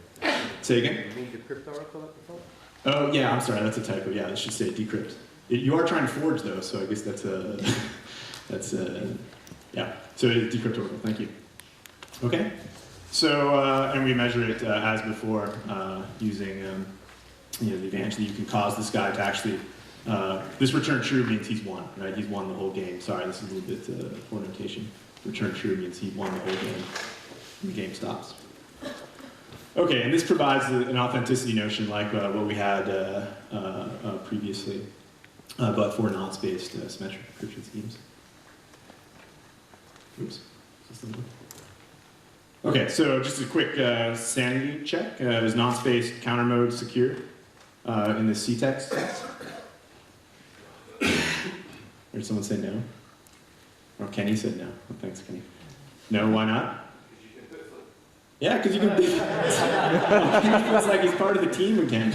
Say again? You mean the crypt oracle at the top? Oh yeah, I'm sorry, that's a typo. Yeah, it should say decrypt. You are trying to forge though, so I guess that's a yeah. So decrypt oracle. Thank you. Okay. So and we measure it as before using the advantage that you can cause this guy to actually. This return true means he's won, right? He's won the whole game. Sorry, this is a little bit poor notation. Return true means he won the whole game. And the game stops. Okay, and this provides an authenticity notion like what we had previously, but for nonce-based symmetric encryption schemes. Oops. Okay, so just a quick sanity check. Is nonce-based counter mode secure in the C-text test? Or did someone say no? Oh, Kenny said no. Oh, thanks, Kenny. No, why not? Yeah, because you can. He feels like he's part of the team again.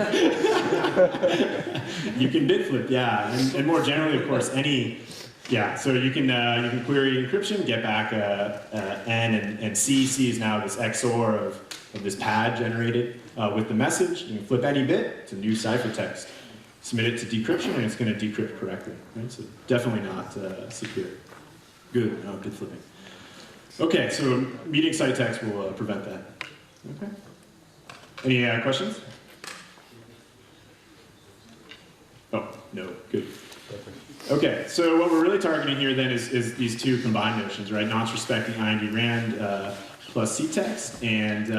You can bit flip, yeah, and more generally, of course, any. Yeah, so you can query encryption, get back N and C. C is now this XOR of this pad generated with the message. You can flip any bit. It's a new ciphertext. Submit it to decryption, and it's going to decrypt correctly. Right? So definitely not secure. Good. No, bit flipping. Okay, so meeting ciphertext will prevent that. Okay. Any questions? Oh, no. Good. Okay, so what we're really targeting here then is these two combined notions, right? Nonce-respecting IND rand plus C-text, and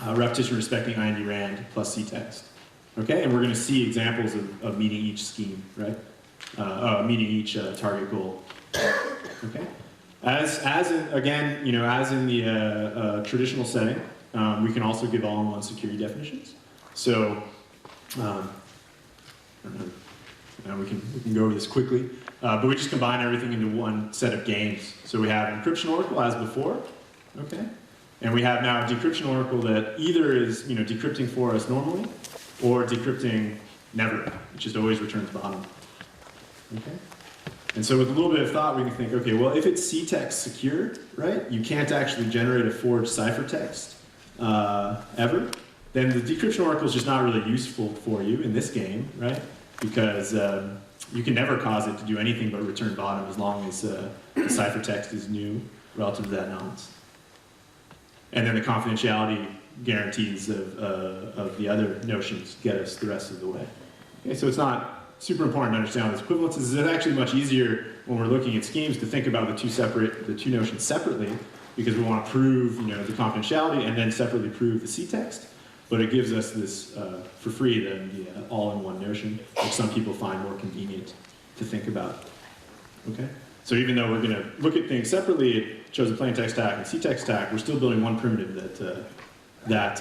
repetition respecting IND rand plus C-text. Okay, and we're going to see examples of meeting each scheme, right? Meeting each target goal. Okay. As in the traditional setting, we can also give all-in-one security definitions. So, we can go over this quickly, but we just combine everything into one set of games. So we have encryption oracle as before, okay, and we have now a decryption oracle that either is decrypting for us normally, or decrypting never. It just always returns bottom. Okay. And so with a little bit of thought, we can think, okay, well, if it's C-text secure, right, you can't actually generate a forged ciphertext ever, then the decryption oracle is just not really useful for you in this game, right? Because you can never cause it to do anything but return bottom as long as the ciphertext is new relative to that nonce. And then the confidentiality guarantees of the other notions get us the rest of the way. Okay, so it's not super important to understand all this equivalence. It's actually much easier when we're looking at schemes to think about the two notions separately, because we want to prove the confidentiality and then separately prove the C-text. But it gives us this, for free, the all-in-one notion, which some people find more convenient to think about. Okay? So even though we're going to look at things separately, it shows a plain text stack and C-text stack, we're still building one primitive that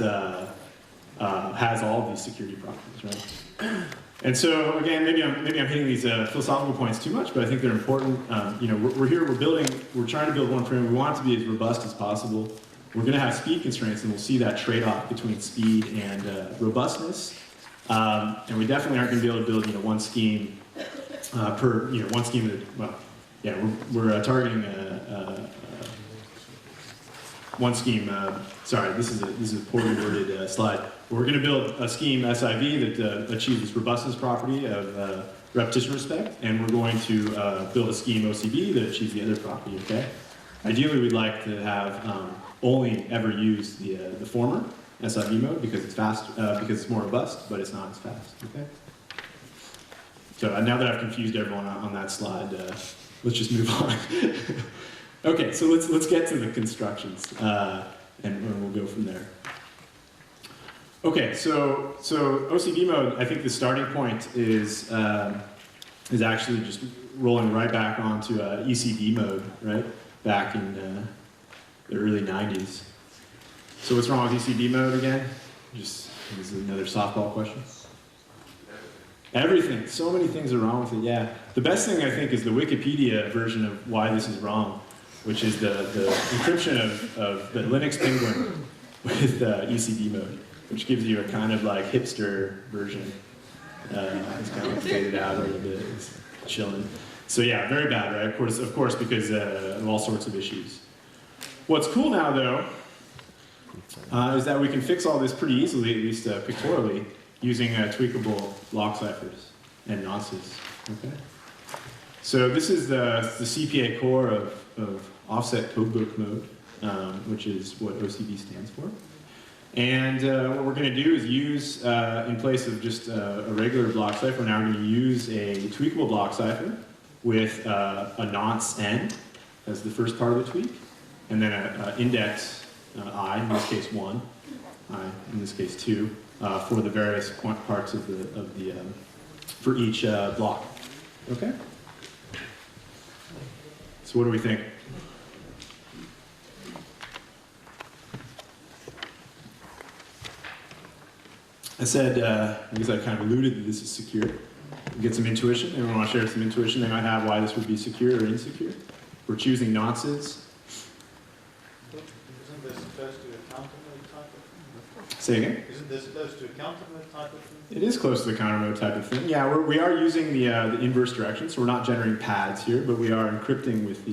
has all of these security properties, right? And so again, maybe I'm hitting these philosophical points too much, but I think they're important. We're trying to build one primitive. We want it to be as robust as possible. We're going to have speed constraints, and we'll see that trade-off between speed and robustness. And we definitely aren't going to be able to build, one scheme one scheme that, well, yeah, we're targeting one scheme. Sorry, this is a poorly worded slide. We're going to build a scheme SIV that achieves this robustness property of repetition respect, and we're going to build a scheme OCB that achieves the other property. Okay. Ideally, we'd like to have only ever use the former SIV mode because it's fast, because it's more robust, but it's not as fast. Okay. So now that I've confused everyone on that slide, let's just move on. Okay, so let's get to the constructions, and we'll go from there. Okay, so OCB mode, I think the starting point is actually just rolling right back onto ECB mode, right? Back in the early 90s. So what's wrong with ECB mode again? Just this is another softball question. Everything. So many things are wrong with it, yeah. The best thing, I think, is the Wikipedia version of why this is wrong, which is the encryption of the Linux Penguin with ECB mode, which gives you a kind of like hipster version. It's kind of faded out a little bit. It's chilling. So yeah, very bad, right? Of course, because of all sorts of issues. What's cool now, though, is that we can fix all this pretty easily, at least pictorially, using tweakable block ciphers and nonces. Okay. So this is the CPA core of offset codebook mode, which is what OCB stands for. And what we're going to do is use, in place of just a regular block cipher, now we're going to use a tweakable block cipher with a nonce n as the first part of the tweak, and then an index I, in this case 1, I, in this case 2, for the various parts of the for each block. Okay? So what do we think? I said, I guess I kind of alluded that this is secure. We get some intuition. Anyone want to share some intuition they might have why this would be secure or insecure? We're choosing nonces. Isn't this close to a counter-node type of thing? Say again? Isn't this close to a counter-node type of thing? It is close to the counter node type of thing. Yeah, we are using the inverse direction, so we're not generating pads here, but we are encrypting with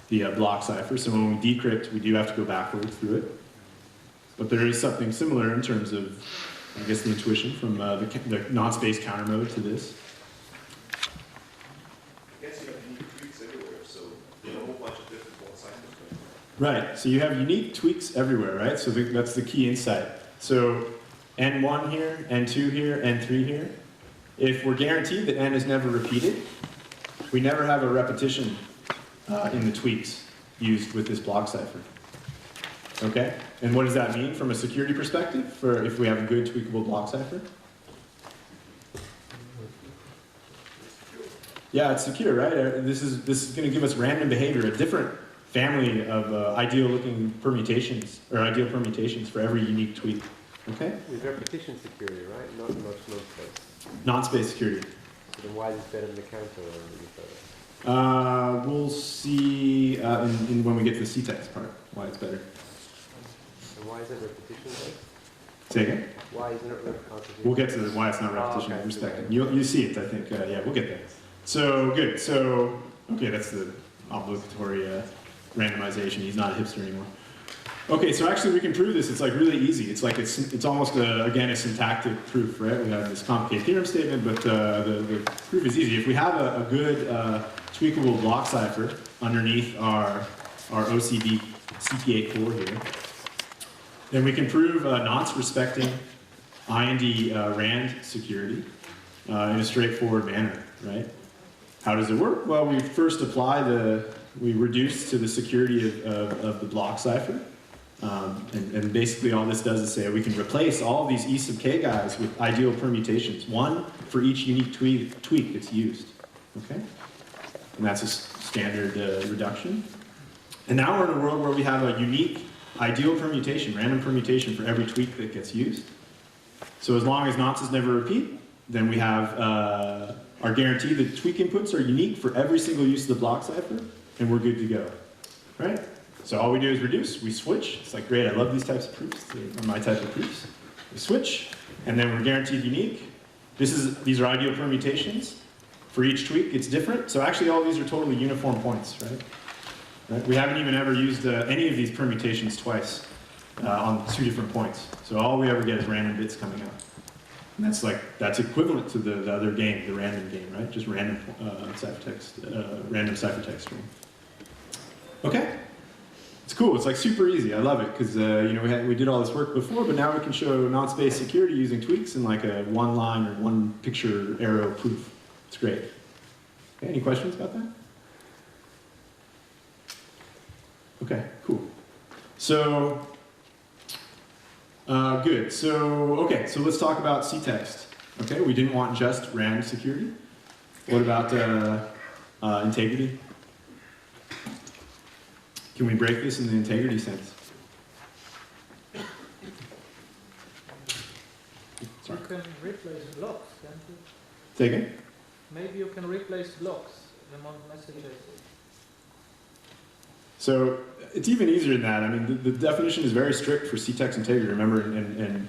the block cipher. So when we decrypt, we do have to go backwards through it. But there is something similar in terms of, I guess, the intuition from the nonce-based counter node to this. I guess you have unique tweaks everywhere, so you have a whole bunch of different block ciphers going on. Right, so you have unique tweaks everywhere, right? So that's the key insight. So N1 here, N2 here, N3 here. If we're guaranteed that N is never repeated, we never have a repetition in the tweaks used with this block cipher. Okay? And what does that mean from a security perspective for if we have a good tweakable block cipher? Yeah, it's secure, right? This is going to give us random behavior, a different family of ideal-looking permutations, or ideal permutations for every unique tweak. Okay? With repetition security, right? Not nonce-based. Nonce-based security. So then why is it better than the counter or We'll see when we get to the C-text part, why it's better. And why is it repetition based? Say again? Why isn't it repetition? We'll get to why it's not repetition okay. respected. You see it, I think. Yeah, we'll get there. So, good. So, okay, that's the obligatory randomization. He's not a hipster anymore. Okay, so actually we can prove this. It's like really easy. It's like it's almost again a syntactic proof, right? We have this complicated theorem statement, but the proof is easy. If we have a good tweakable block cipher underneath our OCD CTA core here, then we can prove nonce respecting IND RAND security in a straightforward manner, right? How does it work? Well, we first apply we reduce to the security of the block cipher. And basically all this does is say we can replace all these E sub k guys with ideal permutations, one for each unique tweak that's used. Okay? And that's a standard reduction. And now we're in a world where we have a unique ideal permutation, random permutation for every tweak that gets used. So as long as nonces never repeat, then we have our guarantee that tweak inputs are unique for every single use of the block cipher, and we're good to go. Right? So all we do is reduce, we switch. It's like, great, I love these types of proofs. They're my type of proofs. We switch, and then we're guaranteed unique. These are ideal permutations. For each tweak, it's different. So actually all these are totally uniform points, right? We haven't even ever used any of these permutations twice on 2 different points. So all we ever get is random bits coming out. And that's equivalent to the other game, the random game, right? Just random ciphertext string. Okay? It's cool. It's like super easy. I love it because we did all this work before, but now we can show nonce-based security using tweaks in like a one-line or one-picture arrow proof. It's great. Okay, any questions about that? Okay, cool. So, good. So let's talk about C-text. Okay, we didn't want just RAND security. What about integrity? Can we break this in the integrity sense? You can replace blocks, can't you? Say again? Maybe you can replace blocks among messages. So it's even easier than that. I mean, the definition is very strict for C-text integrity. Remember, and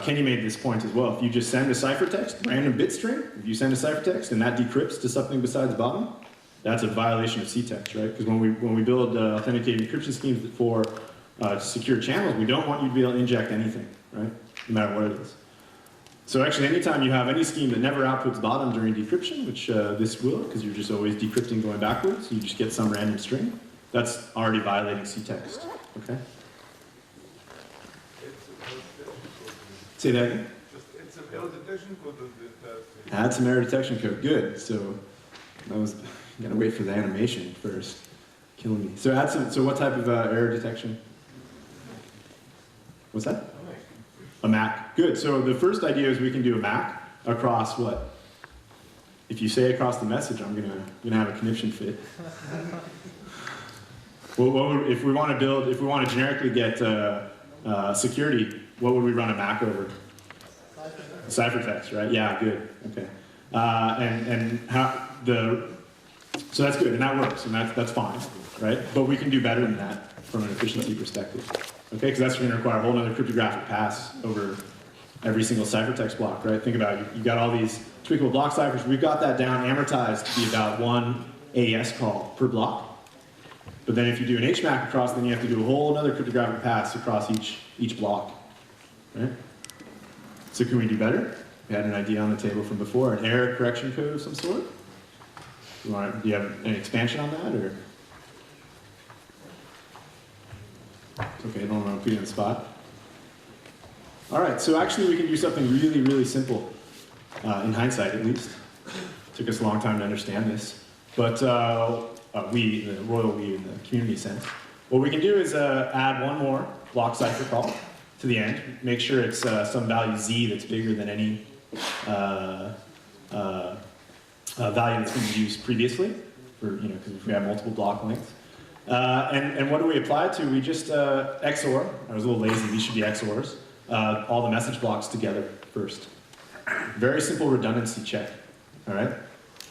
Kenny made this point as well. If you just send a ciphertext, random bit string, if you send a ciphertext and that decrypts to something besides bottom, that's a violation of C-text, right? Because when we build authenticated encryption schemes for secure channels, we don't want you to be able to inject anything, right? No matter what it is. So actually, anytime you have any scheme that never outputs bottom during decryption, which this will, because you're just always decrypting going backwards, you just get some random string, that's already violating C-text, okay? Say that again? It's a error detection code. Add some error detection code, good. So that was, you gotta wait for the animation first. Killing me. So so what type of error detection? What's that? A MAC. Good. So the first idea is we can do a MAC across what? If you say across the message, I'm gonna have a conniption fit. Well, if we want to generically get security, what would we run a MAC over? Ciphertext, right? Yeah, good. Okay. So that's good, and that works, and that's fine, right? But we can do better than that from an efficiency perspective, okay? Because that's going to require a whole other cryptographic pass over every single ciphertext block, right? Think about it. You got all these tweakable block ciphers. We've got that down amortized to be about 1 AES call per block. But then if you do an HMAC across, then you have to do a whole other cryptographic pass across each block, right? So can we do better? We had an idea on the table from before, an error correction code of some sort. Do you have any expansion on that, or? It's okay, I don't want to put you on the spot. All right, so actually we can do something really, really simple, in hindsight at least. Took us a long time to understand this, but we, the royal we in the community sense. What we can do is add one more block cipher call to the end. Make sure it's some value z that's bigger than any value that's been used previously, because if we have multiple block lengths. And what do we apply it to? We just XOR. I was a little lazy. These should be XORs. All the message blocks together first. Very simple redundancy check. All right.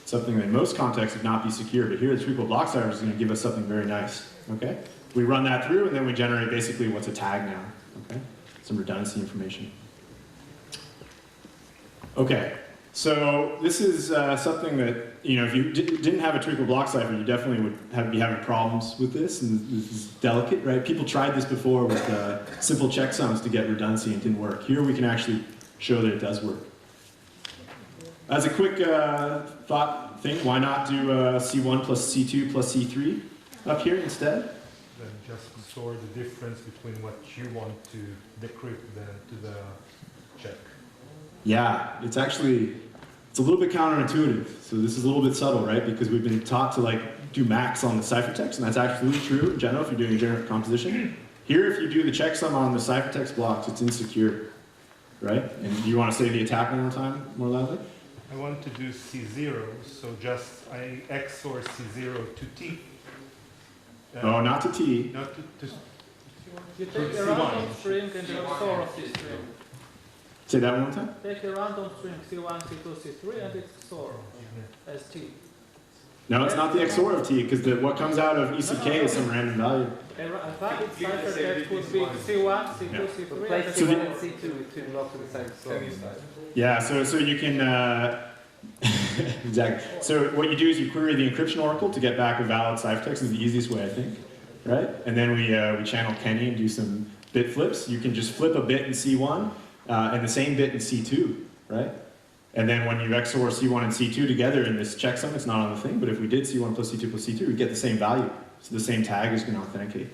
Something that in most contexts would not be secure, but here the tweakable block cipher is going to give us something very nice. Okay. We run that through, and then we generate basically what's a tag now. Okay. Some redundancy information. Okay. So this is something that, if you didn't have a tweakable block cipher, you definitely would be having problems with this, and this is delicate, right? People tried this before with simple checksums to get redundancy and it didn't work. Here we can actually show that it does work. As a quick thought thing, why not do C1 plus C2 plus C3 up here instead? Then just store the difference between what you want to decrypt to the check. Yeah, it's a little bit counterintuitive. So this is a little bit subtle, right? Because we've been taught to do max on the ciphertext, and that's absolutely true in general if you're doing a general composition. Here, if you do the checksum on the ciphertext blocks, it's insecure, right? And you want to say the attack one more time, more loudly? I want to do C0, so just I XOR C0 to T. No, not to T. Not to You take a random string and you XOR of this string. Say that one more time. Take a random string C1, C2, C3 and it's XOR as T. No, it's not the XOR of T, because what comes out of E sub K is some random value. A valid ciphertext would be C1, C2, C3. Replace and C1 and C2 with two blocks of the same sort. Yeah, so you can, exactly. So what you do is you query the encryption oracle to get back a valid ciphertext is the easiest way, I think, right? And then we channel Kenny and do some bit flips. You can just flip a bit in C1 and the same bit in C2, right? And then when you XOR C1 and C2 together in this checksum, it's not on the thing, but if we did C1 plus C2 plus C3, we get the same value. So the same tag is going to authenticate.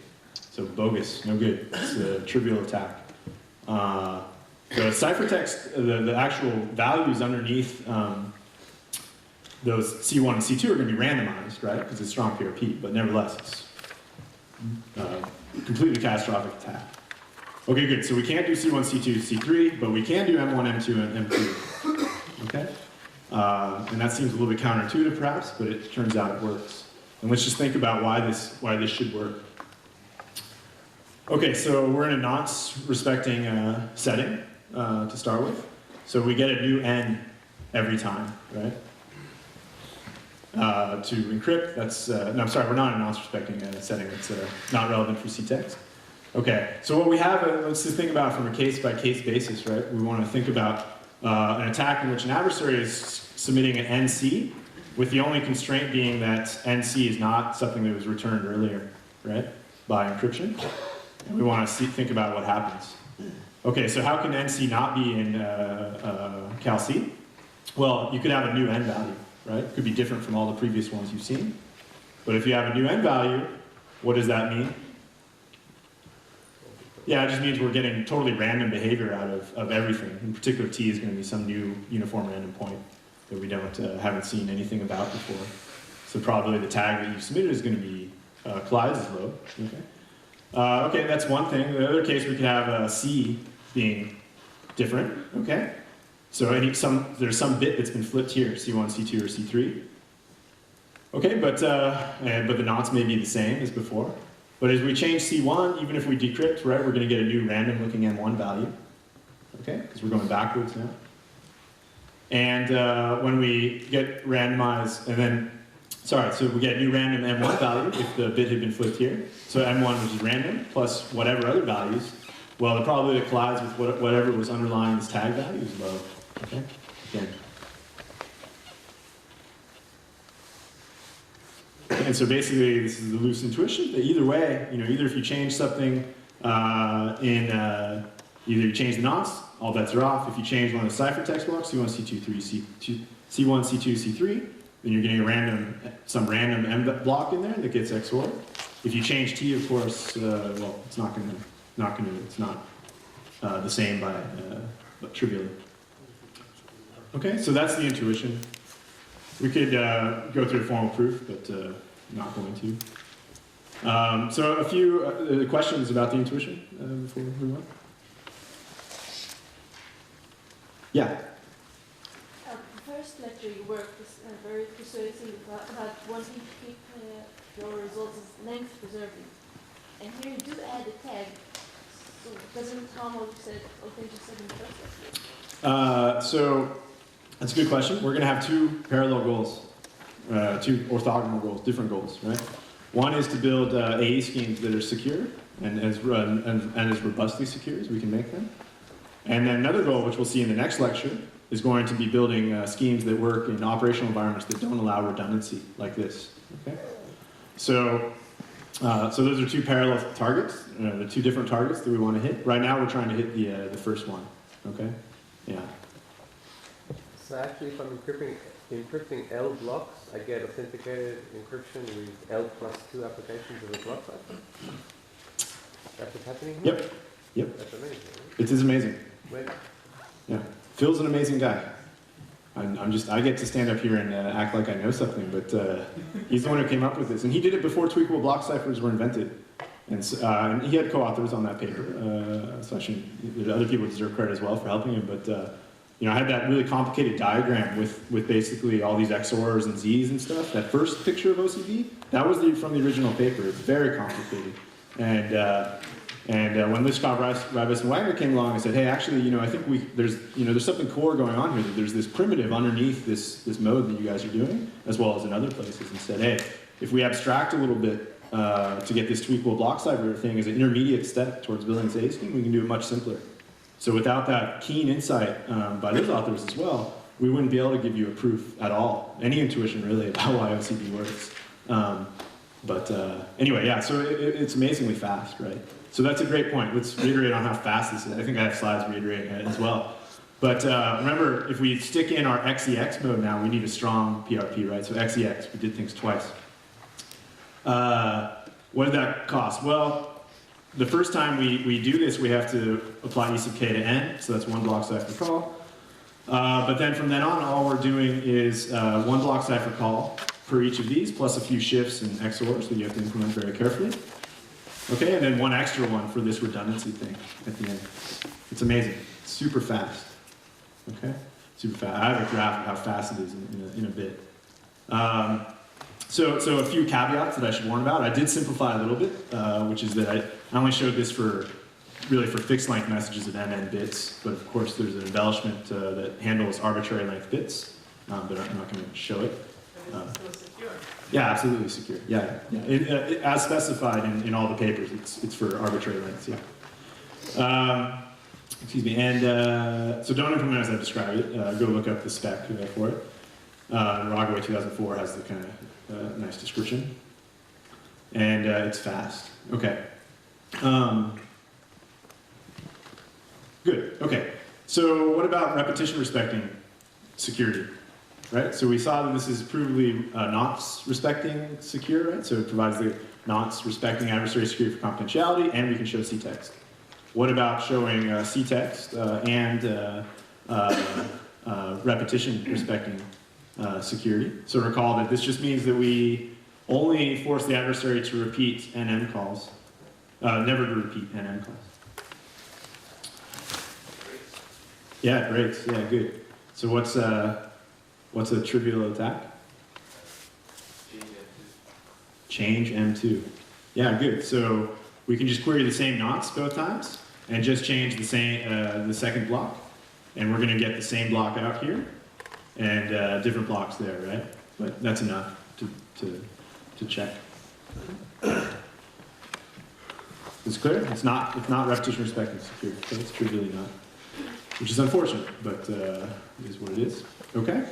So bogus, no good. It's a trivial attack. The ciphertext, the actual values underneath those C1 and C2 are going to be randomized, right? Because it's strong PRP, but nevertheless, it's completely catastrophic attack. Okay, good. So we can't do C1, C2, C3, but we can do M1, M2, and M3. Okay? And that seems a little bit counterintuitive, perhaps, but it turns out it works. And let's just think about why this should work. Okay, so we're in a nonce-respecting setting to start with. So we get a new N every time, right? To encrypt, that's, no, I'm sorry, we're not in a nonce-respecting setting. It's not relevant for C-text. Okay, so what we have, let's just think about it from a case-by-case basis, right? We want to think about an attack in which an adversary is submitting an NC, with the only constraint being that NC is not something that was returned earlier, right, by encryption. And we want to think about what happens. Okay, so how can NC not be in Cal-C? Well, you could have a new N value, right? It could be different from all the previous ones you've seen. But if you have a new N value, what does that mean? Yeah, it just means we're getting totally random behavior out of everything. In particular, T is going to be some new uniform random point that we haven't seen anything about before. So probably the tag that you submitted is going to be collides is low. Okay. Okay, that's one thing. The other case, we could have C being different, okay? So there's some bit that's been flipped here, C1, C2, or C3. Okay, but the nonce may be the same as before. But as we change C1, even if we decrypt, right, we're going to get a new random looking M1 value. Okay, because we're going backwards now. And when we get randomized, and then, sorry, so we get a new random M1 value if the bit had been flipped here. So M1, which is random, plus whatever other values. Well, the probability that collides with whatever was underlying this tag value is low. Okay, again. And so basically, this is the loose intuition that either way, either if you change something either you change the nonce, all bets are off. If you change one of the cipher text blocks, C1, C2, C1, C2, C3, then you're getting some random M block in there that gets XOR. If you change T, of course, well, it's not the same but trivially. Okay, so that's the intuition. We could go through a formal proof, but not going to. So a few questions about the intuition before we move on. Yeah? The first lecture you worked was very persuasive about wanting to keep your results as length preserving. And here you do add a tag. So doesn't Tom what you said authenticate in the first lecture? So that's a good question. We're going to have two parallel goals, two orthogonal goals, different goals, right? One is to build AE schemes that are secure and as robustly secure as we can make them. And then another goal, which we'll see in the next lecture, is going to be building schemes that work in operational environments that don't allow redundancy, like this. Okay? So those are two parallel targets, the two different targets that we want to hit. Right now, we're trying to hit the first one. Okay? Yeah. So actually, if I'm encrypting L blocks, I get authenticated encryption with L plus 2 applications of a block cipher. That's what's happening here? Yep. That's amazing. Right? It is amazing. When? Yeah. Phil's an amazing guy. I get to stand up here and act like I know something, but he's the one who came up with this. And he did it before tweakable block ciphers were invented. And he had co-authors on that paper, so other people deserve credit as well for helping him, but I had that really complicated diagram with basically all these XORs and Zs and stuff. That first picture of OCB, that was from the original paper. It's very complicated. And when Liskov, Ribas, and Wagner came along and said, hey, actually, I think there's something core going on here. That there's this primitive underneath this mode that you guys are doing, as well as in other places, and said, hey, if we abstract a little bit to get this tweakable block cipher thing as an intermediate step towards building this A scheme, we can do it much simpler. So without that keen insight by those authors as well, we wouldn't be able to give you a proof at all, any intuition really about why OCB works. Anyway, yeah, so it's amazingly fast, right? So that's a great point. Let's reiterate on how fast this is. I think I have slides reiterating it as well. But remember, if we stick in our XEX mode now, we need a strong PRP, right? So XEX, we did things twice. What did that cost? Well, the first time we do this, we have to apply E sub k to n, so that's one block cipher call. But then from then on, all we're doing is one block cipher call per each of these, plus a few shifts and XORs that you have to implement very carefully. Okay, and then one extra one for this redundancy thing at the end. It's amazing. It's super fast. Okay, super fast. I have a graph of how fast it is in a bit. So a few caveats that I should warn about. I did simplify a little bit, which is that I only showed this for fixed length messages of MN bits, but of course there's an embellishment that handles arbitrary length bits, but I'm not going to show it. It's still secure. Yeah, absolutely secure. Yeah. As specified in all the papers, it's for arbitrary lengths. Yeah. Excuse me. And so don't implement as I described it. Go look up the spec for it. Rockaway 2004 has the kind of nice description, and it's fast. Okay. Good. Okay. So what about repetition respecting security? Right? So we saw that this is provably nonce respecting secure, right? So it provides the nonce respecting adversary security for confidentiality, and we can show C-text. What about showing C-text and repetition respecting security? So recall that this just means that we only force the adversary to repeat NM calls, never to repeat NM calls. Yeah, great. Yeah, good. So what's a trivial attack? Change M2. Yeah, good. So we can just query the same nonce both times and just change the second block, and we're going to get the same block out here and different blocks there, right? But that's enough to check. It's clear. It's not repetition respecting security. So it's trivially not, which is unfortunate, but it is what it is. Okay.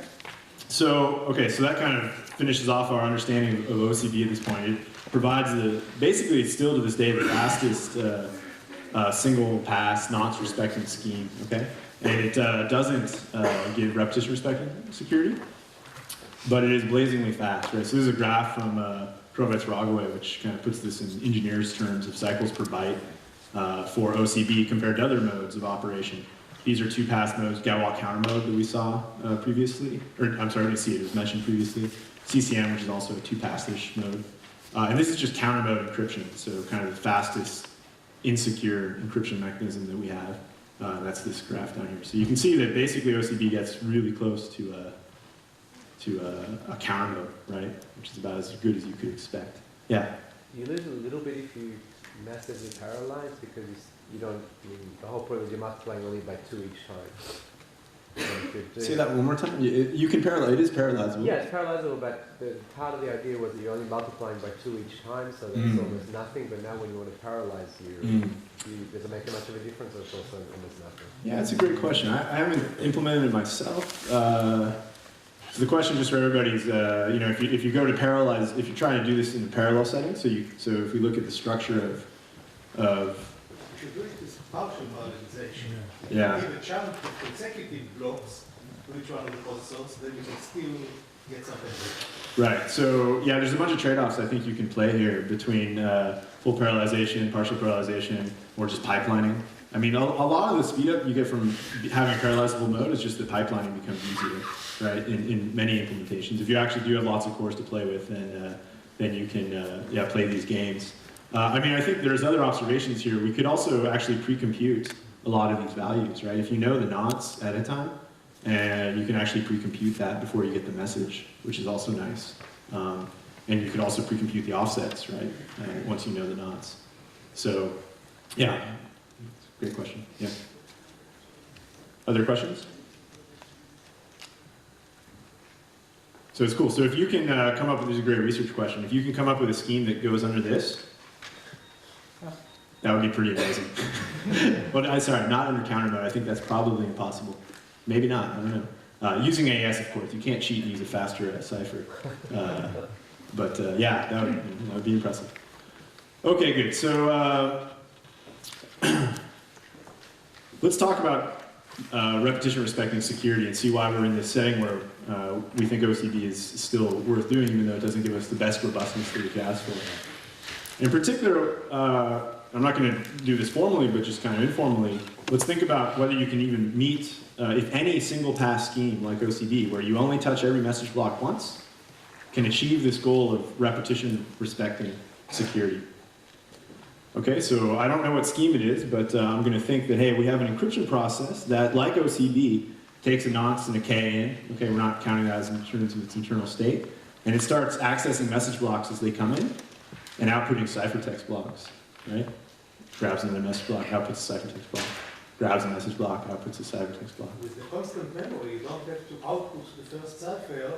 So that kind of finishes off our understanding of OCB at this point. It provides basically it's still to this day the fastest single pass nonce respecting scheme. Okay, and it doesn't give repetition respecting security, but it is blazingly fast. Right. So this is a graph from Royal, which kind of puts this in engineers' terms of cycles per byte for OCB compared to other modes of operation. These are two pass modes, Galois counter mode that we saw previously, or I'm sorry, we didn't see it, it was mentioned previously. CCM, which is also a two-pass-ish mode. And this is just counter mode encryption, so kind of the fastest insecure encryption mechanism that we have. That's this graph down here. So you can see that basically OCB gets really close to a counter mode, right? Which is about as good as you could expect. Yeah? You lose a little bit if you massively parallelize because the whole point is you're multiplying only by 2 each time. Say that one more time. You can parallelize. It is parallelizable. Yeah, it's parallelizable, but part of the idea was that you're only multiplying by 2 each time, so that's almost nothing. But now when you want to parallelize, does it make much of a difference, or it's also almost nothing? Yeah, that's a great question. I haven't implemented it myself. So the question just for everybody is, if you go to parallelize, if you're trying to do this in a parallel setting, so if we look at the structure of If you do it as partial parallelization, yeah. give a chunk of consecutive blocks to each one of the processors, then you can still get something good. Right. So yeah, there's a bunch of trade-offs I think you can play here between full parallelization, partial parallelization, or just pipelining. I mean, a lot of the speed up you get from having a parallelizable mode is just that pipelining becomes easier, right? In many implementations, if you actually do have lots of cores to play with, then you can play these games. I mean, I think there's other observations here. We could also actually pre-compute a lot of these values, right? If you know the nonce ahead of time, and you can actually pre-compute that before you get the message, which is also nice. And you could also pre-compute the offsets, right? Once you know the nonce. So, yeah, great question. Yeah. Other questions? So it's cool. So if you can come up with, this is a great research question, if you can come up with a scheme that goes under this, that would be pretty amazing. Well, sorry, not under counter mode. I think that's probably impossible. Maybe not, I don't know. Using AES, of course. You can't cheat and use a faster cipher. Yeah, that would be impressive. Okay, good. So let's talk about repetition respecting security and see why we're in this setting where we think OCB is still worth doing, even though it doesn't give us the best robustness that we could ask for. In particular, I'm not going to do this formally, but just kind of informally, let's think about whether you can even meet, if any single pass scheme like OCB, where you only touch every message block once, can achieve this goal of repetition respecting security. Okay, so I don't know what scheme it is, but I'm going to think that, hey, we have an encryption process that, like OCB, takes a nonce and a K in. Okay, we're not counting that as in terms of its internal state. And it starts accessing message blocks as they come in and outputting ciphertext blocks, right? Grabs another message block, outputs a ciphertext block. Grabs a message block, outputs a ciphertext block. With the constant memory, you don't have to output the first cipher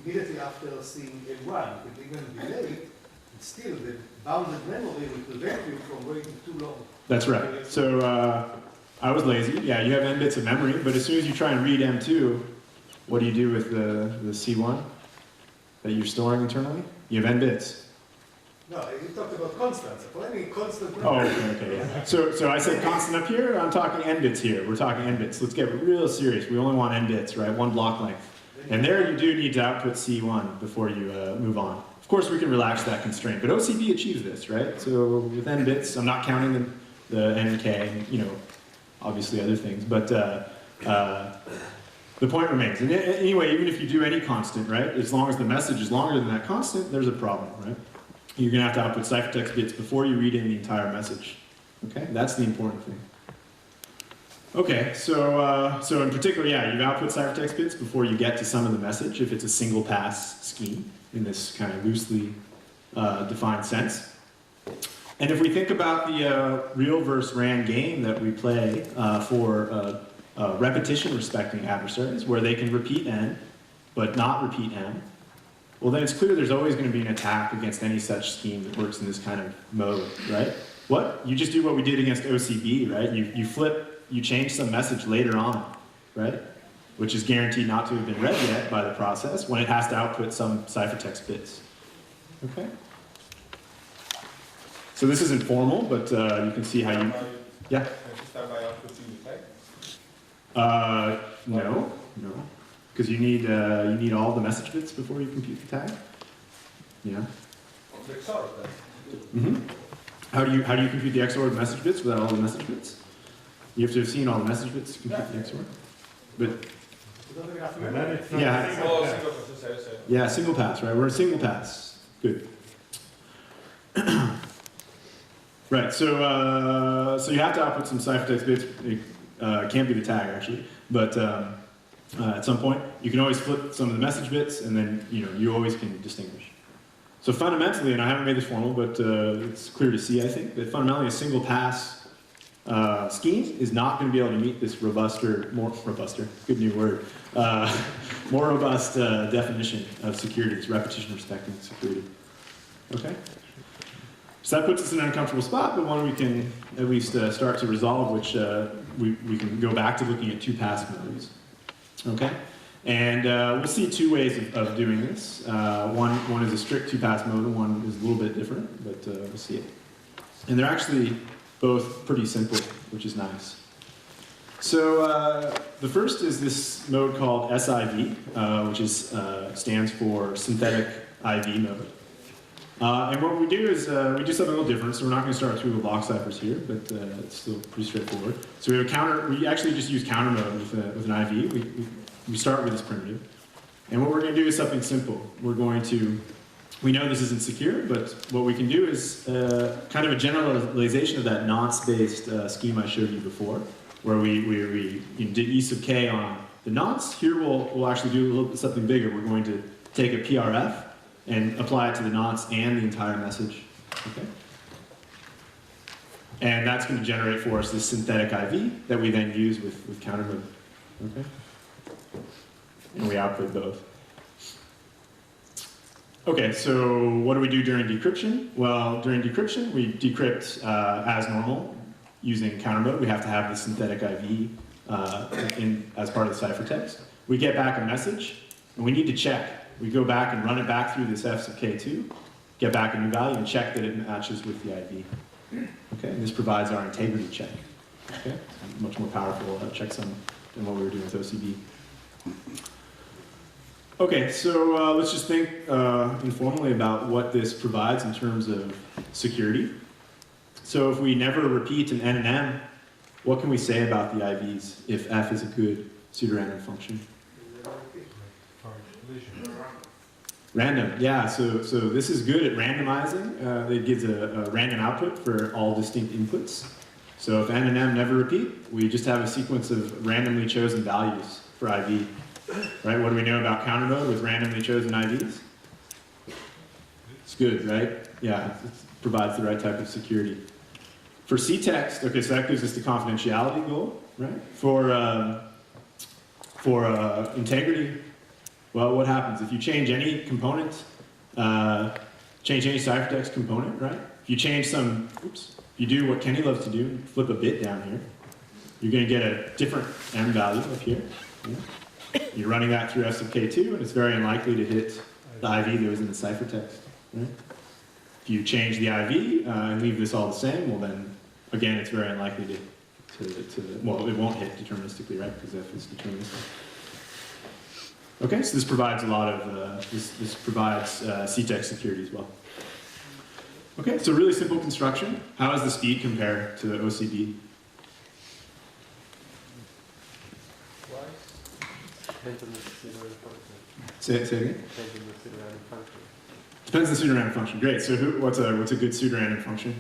immediately after seeing M1. You can even delay it, and still the bounded memory will prevent you from waiting too long. That's right. So I was lazy. Yeah, you have n bits of memory, but as soon as you try and read M2, what do you do with the C1 that you're storing internally? You have n bits. No, you talked about constants. For any constant Oh, memory. okay, yeah. So I said constant up here, I'm talking n bits here. We're talking n bits. Let's get real serious. We only want n bits, right? One block length. And there you do need to output C1 before you move on. Of course, we can relax that constraint, but OCB achieves this, right? So with n bits, I'm not counting the n and k, and, obviously other things, but the point remains. And anyway, even if you do any constant, right, as long as the message is longer than that constant, there's a problem, right? You're going to have to output ciphertext bits before you read in the entire message. Okay, that's the important thing. Okay, so in particular, yeah, you output ciphertext bits before you get to some of the message if it's a single pass scheme in this kind of loosely defined sense. And if we think about the real versus RAND game that we play for repetition respecting adversaries, where they can repeat n but not repeat m, well then it's clear there's always going to be an attack against any such scheme that works in this kind of mode, right? What? You just do what we did against OCB, right? You flip, you change some message later on, right? Which is guaranteed not to have been read yet by the process when it has to output some ciphertext bits. Okay? So this is informal, but you can see how you... Yeah? No. Because you need all the message bits before you compute the tag. Yeah. Mm-hmm. How do you compute the XOR of message bits without all the message bits? You have to have seen all the message bits to compute the XOR. But yeah, single pass, right? We're a single pass. Good. Right. So you have to output some ciphertext bits. It can't be the tag actually, but at some point you can always flip some of the message bits, and then you always can distinguish. So fundamentally, and I haven't made this formal, but it's clear to see, I think, that fundamentally a single pass scheme is not going to be able to meet this more robust, good new word, more robust definition of security, this repetition respecting security. Okay? So that puts us in an uncomfortable spot, but one we can at least start to resolve, which we can go back to looking at two-pass modes. Okay? And we'll see two ways of doing this. One is a strict two-pass mode, and one is a little bit different, but we'll see it. And they're actually both pretty simple, which is nice. So the first is this mode called SIV, which stands for synthetic IV mode. And what we do is we do something a little different. So we're not going to start through the block ciphers here, but it's still pretty straightforward. So we have a counter. We actually just use counter mode with an IV. We start with this primitive. And what we're going to do is something simple. We know this isn't secure, but what we can do is kind of a generalization of that nonce-based scheme I showed you before, where we did E sub k on the nonce. Here we'll actually do a little bit something bigger. We're going to take a PRF and apply it to the nonce and the entire message. Okay? And that's going to generate for us this synthetic IV that we then use with counter mode. Okay? And we output both. Okay, so what do we do during decryption? Well, during decryption, we decrypt as normal using counter mode. We have to have the synthetic IV as part of the ciphertext. We get back a message, and we need to check. We go back and run it back through this F sub k2, get back a new value, and check that it matches with the IV. Okay, and this provides our integrity check. Okay, much more powerful checksum than what we were doing with OCB. Okay, so let's just think informally about what this provides in terms of security. So if we never repeat an N and M, what can we say about the IVs if F is a good pseudorandom function? Random, yeah, so this is good at randomizing. It gives a random output for all distinct inputs. So if N and M never repeat, we just have a sequence of randomly chosen values for IV. Right? What do we know about counter mode with randomly chosen IVs? It's good, right? Yeah, it provides the right type of security. For C-text, okay, so that gives us the confidentiality goal, right? For integrity, well, what happens? If you change any component, change any ciphertext component, right? If you change if you do what Kenny loves to do, flip a bit down here, you're going to get a different M value up here. Yeah? You're running that through F sub k2, and it's very unlikely to hit the IV that was in the ciphertext. Right? If you change the IV and leave this all the same, well then, again, it's very unlikely well, it won't hit deterministically, right? Because F is deterministic. Okay, so this provides a lot of, this provides C-text security as well. Okay, so really simple construction. How does the speed compare to OCB? Depends on the pseudorandom function. Say it again? Depends on the pseudorandom function. Depends on the pseudorandom function. Great. So what's a good pseudorandom function?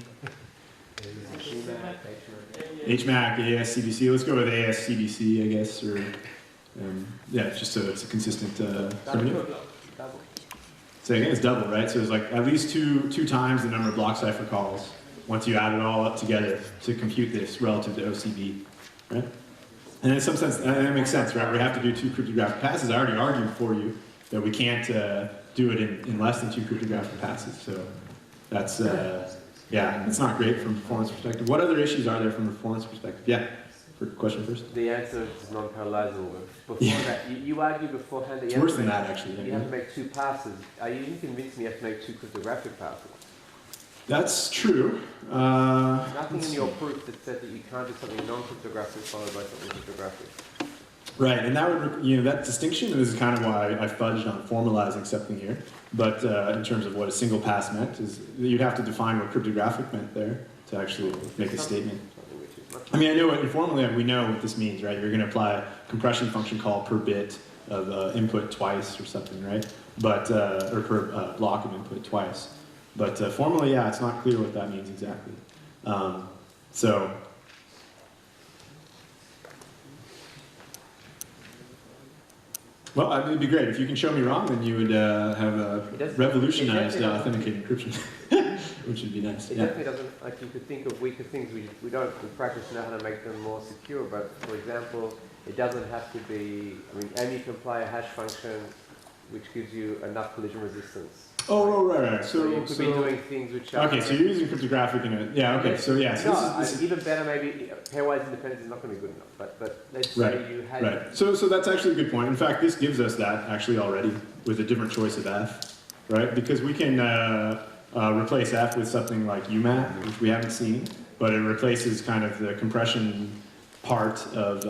HMAC, AS-CBC. Let's go with AS-CBC, I guess, or yeah, just so it's a consistent primitive. Double. So again, it's double, right? So it's like at least two times the number of block cipher calls once you add it all up together to compute this relative to OCB, right? And in some sense, that makes sense, right? We have to do 2 cryptographic passes. I already argued for you that we can't do it in less than 2 cryptographic passes. So that's, yeah, it's not great from a performance perspective. What other issues are there from a performance perspective? Yeah, for question first. The answer is non-parallelizable. Before that, you argued beforehand that It's you worse have than to that, actually. you have to make 2 passes. You didn't convince me you have to make 2 cryptographic passes. That's true. Nothing in your proof that said that you can't do something non-cryptographic followed by something cryptographic. Right, and that would, that distinction, and this is kind of why I fudged on formalizing something here, but in terms of what a single pass meant, is you'd have to define what cryptographic meant there to actually make a statement. I mean, I know informally we know what this means, right? You're going to apply a compression function call per bit of input twice or something, right? But, or per block of input twice. But formally, yeah, it's not clear what that means exactly. So, well, it'd be great. If you can show me wrong, then you would have revolutionized authenticated encryption, which would be nice. It definitely doesn't, like you could think of weaker things. We don't in practice know how to make them more secure, but for example, it doesn't have to be, and you can apply a hash function which gives you enough collision resistance. Oh, right. So you could be doing things which are... Okay, so you're using cryptographic in it. Yeah, okay, so yeah. So no, this is even better maybe, pairwise independence is not going to be good enough, but let's say you had... Right, so that's actually a good point. In fact, this gives us that actually already with a different choice of F, right? Because we can replace F with something like UMAP, which we haven't seen, but it replaces kind of the compression part of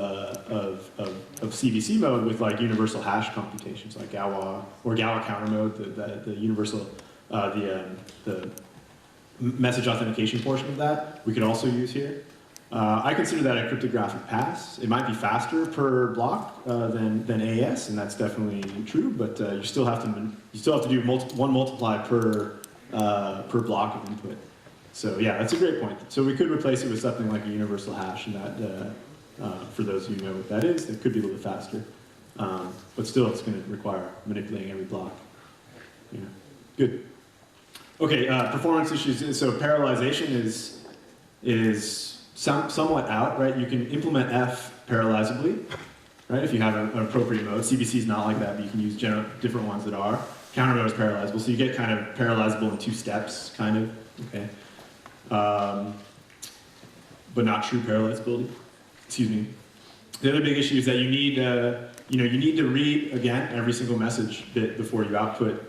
CBC mode with like universal hash computations like Galois or Galois counter mode, the universal, the message authentication portion of that we could also use here. I consider that a cryptographic pass. It might be faster per block than AES, and that's definitely true. But you still have to do one multiply per block of input. So yeah, that's a great point. So we could replace it with something like a universal hash, and that, for those of you who know what that is, it could be a little bit faster. But still, it's going to require manipulating every block. Yeah. Good. Okay, performance issues. So parallelization is somewhat out, right? You can implement F parallelizably, right? If you have an appropriate mode. CBC is not like that, but you can use different ones that are. Counter mode is parallelizable, so you get kind of parallelizable in 2 steps, kind of. Okay. But not true parallelizability. Excuse me. The other big issue is that you need, you need to read again every single message bit before you output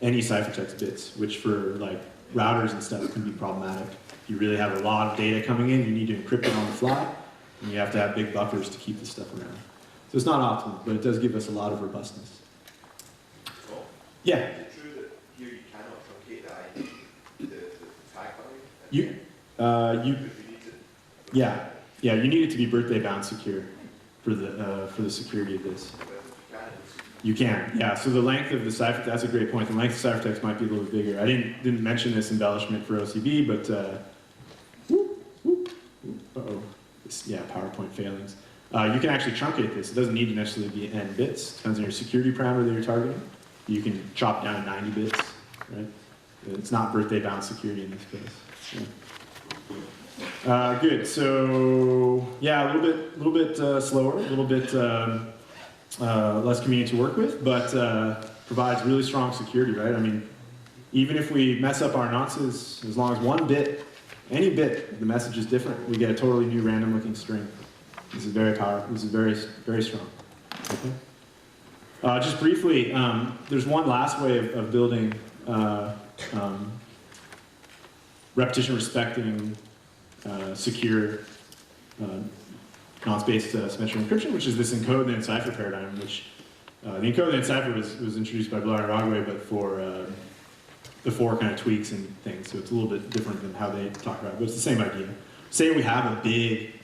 any ciphertext bits, which for like routers and stuff can be problematic. If you really have a lot of data coming in, you need to encrypt it on the fly, and you have to have big buffers to keep this stuff around. So it's not optimal, but it does give us a lot of robustness. Cool. Yeah. Is it true that here you cannot truncate the ID, the tag value? Yeah, you need it to be birthday bound secure for the security of this. You can, yeah. So the length of the cipher, that's a great point. The length of ciphertext might be a little bit bigger. I didn't mention this embellishment for OCB, but yeah, PowerPoint failings. You can actually truncate this. It doesn't need to necessarily be n bits. Depends on your security parameter that you're targeting. You can chop down to 90 bits, right? It's not birthday bound security in this case. Yeah. Good. So yeah, a little bit slower, a little bit less convenient to work with, but provides really strong security, right? I mean, even if we mess up our nonces, as long as one bit, any bit of the message is different, we get a totally new random-looking string. This is very powerful. This is very, very strong. Okay. Just briefly, there's one last way of building repetition-respecting, secure, Nonce-based symmetric encryption, which is this encode and cipher paradigm, which the encode and cipher was introduced by Bar-Ilan and Royal Holloway, but for the 4 kind of tweaks and things, so it's a little bit different than how they talk about it, but it's the same idea. Say we have a big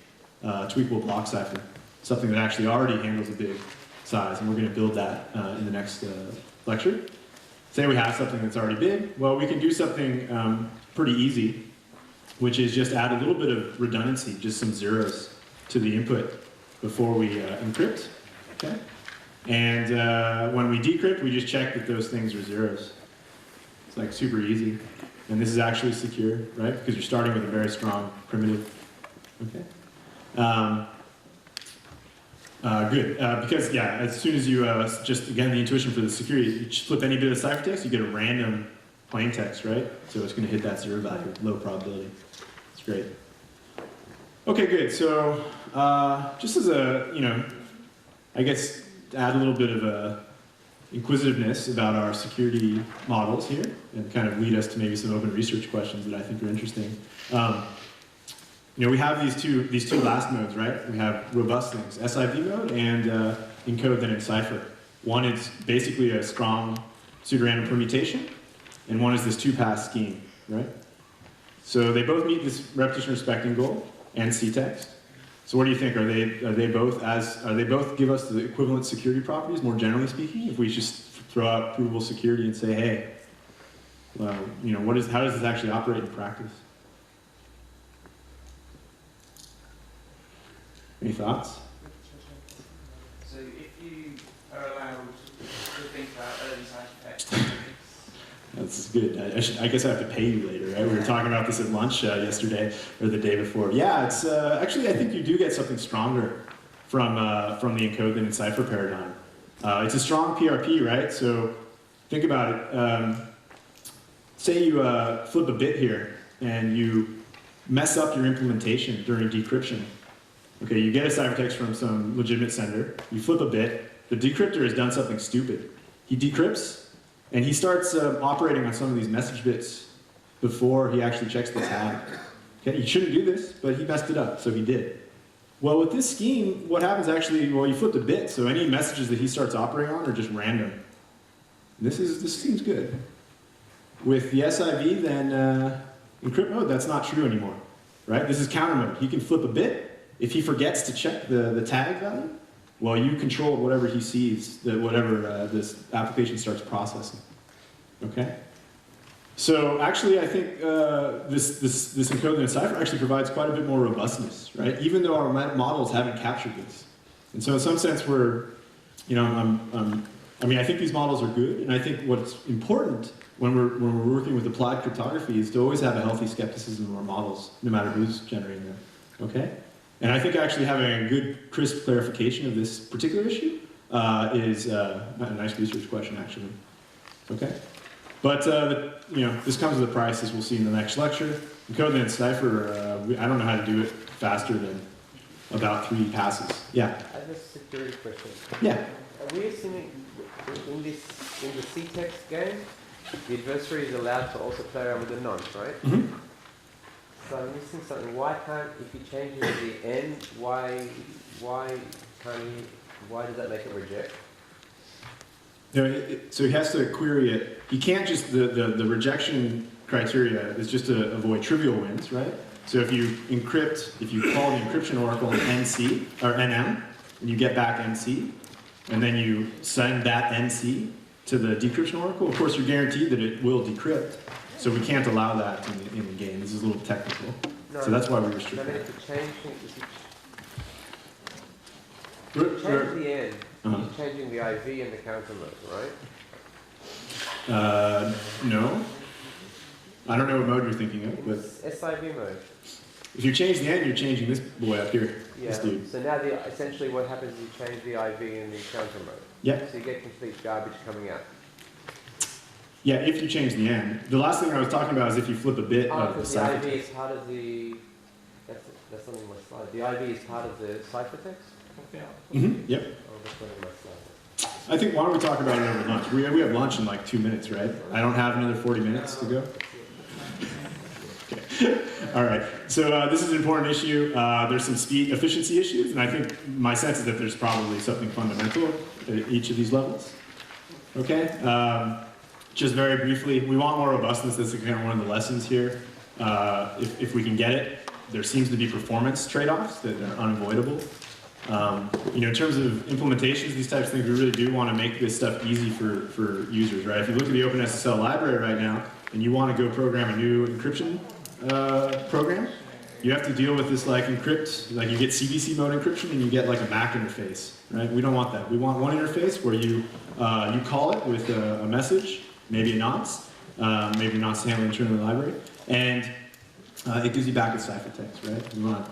tweakable block cipher, something that actually already handles a big size, and we're going to build that in the next lecture. Say we have something that's already big, well, we can do something pretty easy which is just add a little bit of redundancy, just some zeros to the input before we encrypt. Okay? And when we decrypt, we just check that those things are zeros. It's like super easy. And this is actually secure, right? Because you're starting with a very strong primitive. Okay? Good. Because, yeah, as soon as you, just again, the intuition for the security, you flip any bit of ciphertext, you get a random plain text, right? So it's going to hit that 0 value, low probability. It's great. Okay, good. So just as a, I guess to add a little bit of inquisitiveness about our security models here and kind of lead us to maybe some open research questions that I think are interesting. We have these two last modes, right? We have robust things, SIV mode and encode then encipher. One is basically a strong pseudorandom permutation, and one is this 2-pass scheme, right? So they both meet this repetition respecting goal and C-text. So what do you think? Are they both give us the equivalent security properties, more generally speaking? If we just throw out provable security and say, hey, well, how does this actually operate in practice? Any thoughts? So if you are allowed to think about early ciphertext, that's good. I guess I have to pay you later, right? We were talking about this at lunch yesterday or the day before. Yeah, it's actually I think you do get something stronger from the encode then encipher paradigm. It's a strong PRP, right? So think about it. Say you flip a bit here and you mess up your implementation during decryption. Okay, you get a ciphertext from some legitimate sender, you flip a bit, the decryptor has done something stupid. He decrypts, and he starts operating on some of these message bits before he actually checks the tag. Okay, you shouldn't do this, but he messed it up, so he did. Well, with this scheme, what happens actually, well, you flip the bit, so any messages that he starts operating on are just random. This seems good. With the SIV, then encrypt mode, that's not true anymore, right? This is counter mode. He can flip a bit. If he forgets to check the tag value, well, you control whatever he sees, whatever this application starts processing. Okay? So actually, I think this encode and encipher actually provides quite a bit more robustness, right? Even though our models haven't captured this. And so in some sense, I think these models are good, and I think what's important when we're working with applied cryptography is to always have a healthy skepticism of our models, no matter who's generating them. Okay? And I think actually having a good, crisp clarification of this particular issue is a nice research question, actually. Okay? But, this comes with a price, as we'll see in the next lecture. Encode and encipher, I don't know how to do it faster than about 3 passes. Yeah? I have a security question. Yeah. Are we assuming in the C-text game, the adversary is allowed to also play around with the nonce, right? Mm-hmm. So I'm missing something. Why can't, if you change it at the end, why does that make it reject? So he has to query it. He can't just, the rejection criteria is just to avoid trivial wins, right? So if you call the encryption oracle NC, or NM, and you get back NC, and then you send that NC to the decryption oracle, of course you're guaranteed that it will decrypt. So we can't allow that in the game. This is a little technical. No, so that's why we restrict that. it. If you change the end, you're changing the IV and the counter mode, right? No. I don't know what mode you're thinking of, but SIV mode. if you change the end, you're changing this boy up here. Yeah. This dude. So now essentially what happens is you change the IV and the counter mode. Yeah. So you get complete garbage coming out. Yeah, if you change the end. The last thing I was talking about is if you flip a bit of the because the IV is part of the. That's not in my slide. The IV is part of the ciphertext. Mm-hmm. Yep. Oh, that's not in my slide. I think why don't we talk about it over lunch? We have lunch in like 2 minutes, right? I don't have another 40 minutes to go. Okay. All right. So this is an important issue. There's some speed efficiency issues, and I think my sense is that there's probably something fundamental at each of these levels. Okay. Just very briefly, we want more robustness. That's kind of one of the lessons here. If we can get it, there seems to be performance trade-offs that are unavoidable. In terms of implementations, these types of things, we really do want to make this stuff easy for users, right? If you look at the OpenSSL library right now, and you want to go program a new encryption program, you have to deal with this like encrypt, like you get CBC mode encryption and you get like a MAC interface, right? We don't want that. We want one interface where you call it with a message, maybe a nonce, maybe nonce to handle internally library, and it gives you back a cipher text, right? We want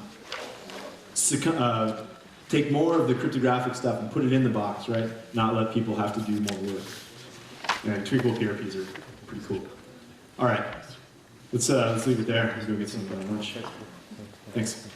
to take more of the cryptographic stuff and put it in the box, right? Not let people have to do more work. And Tweakable PRPs are pretty cool. All right, let's leave it there. Let's go get some lunch. Thanks.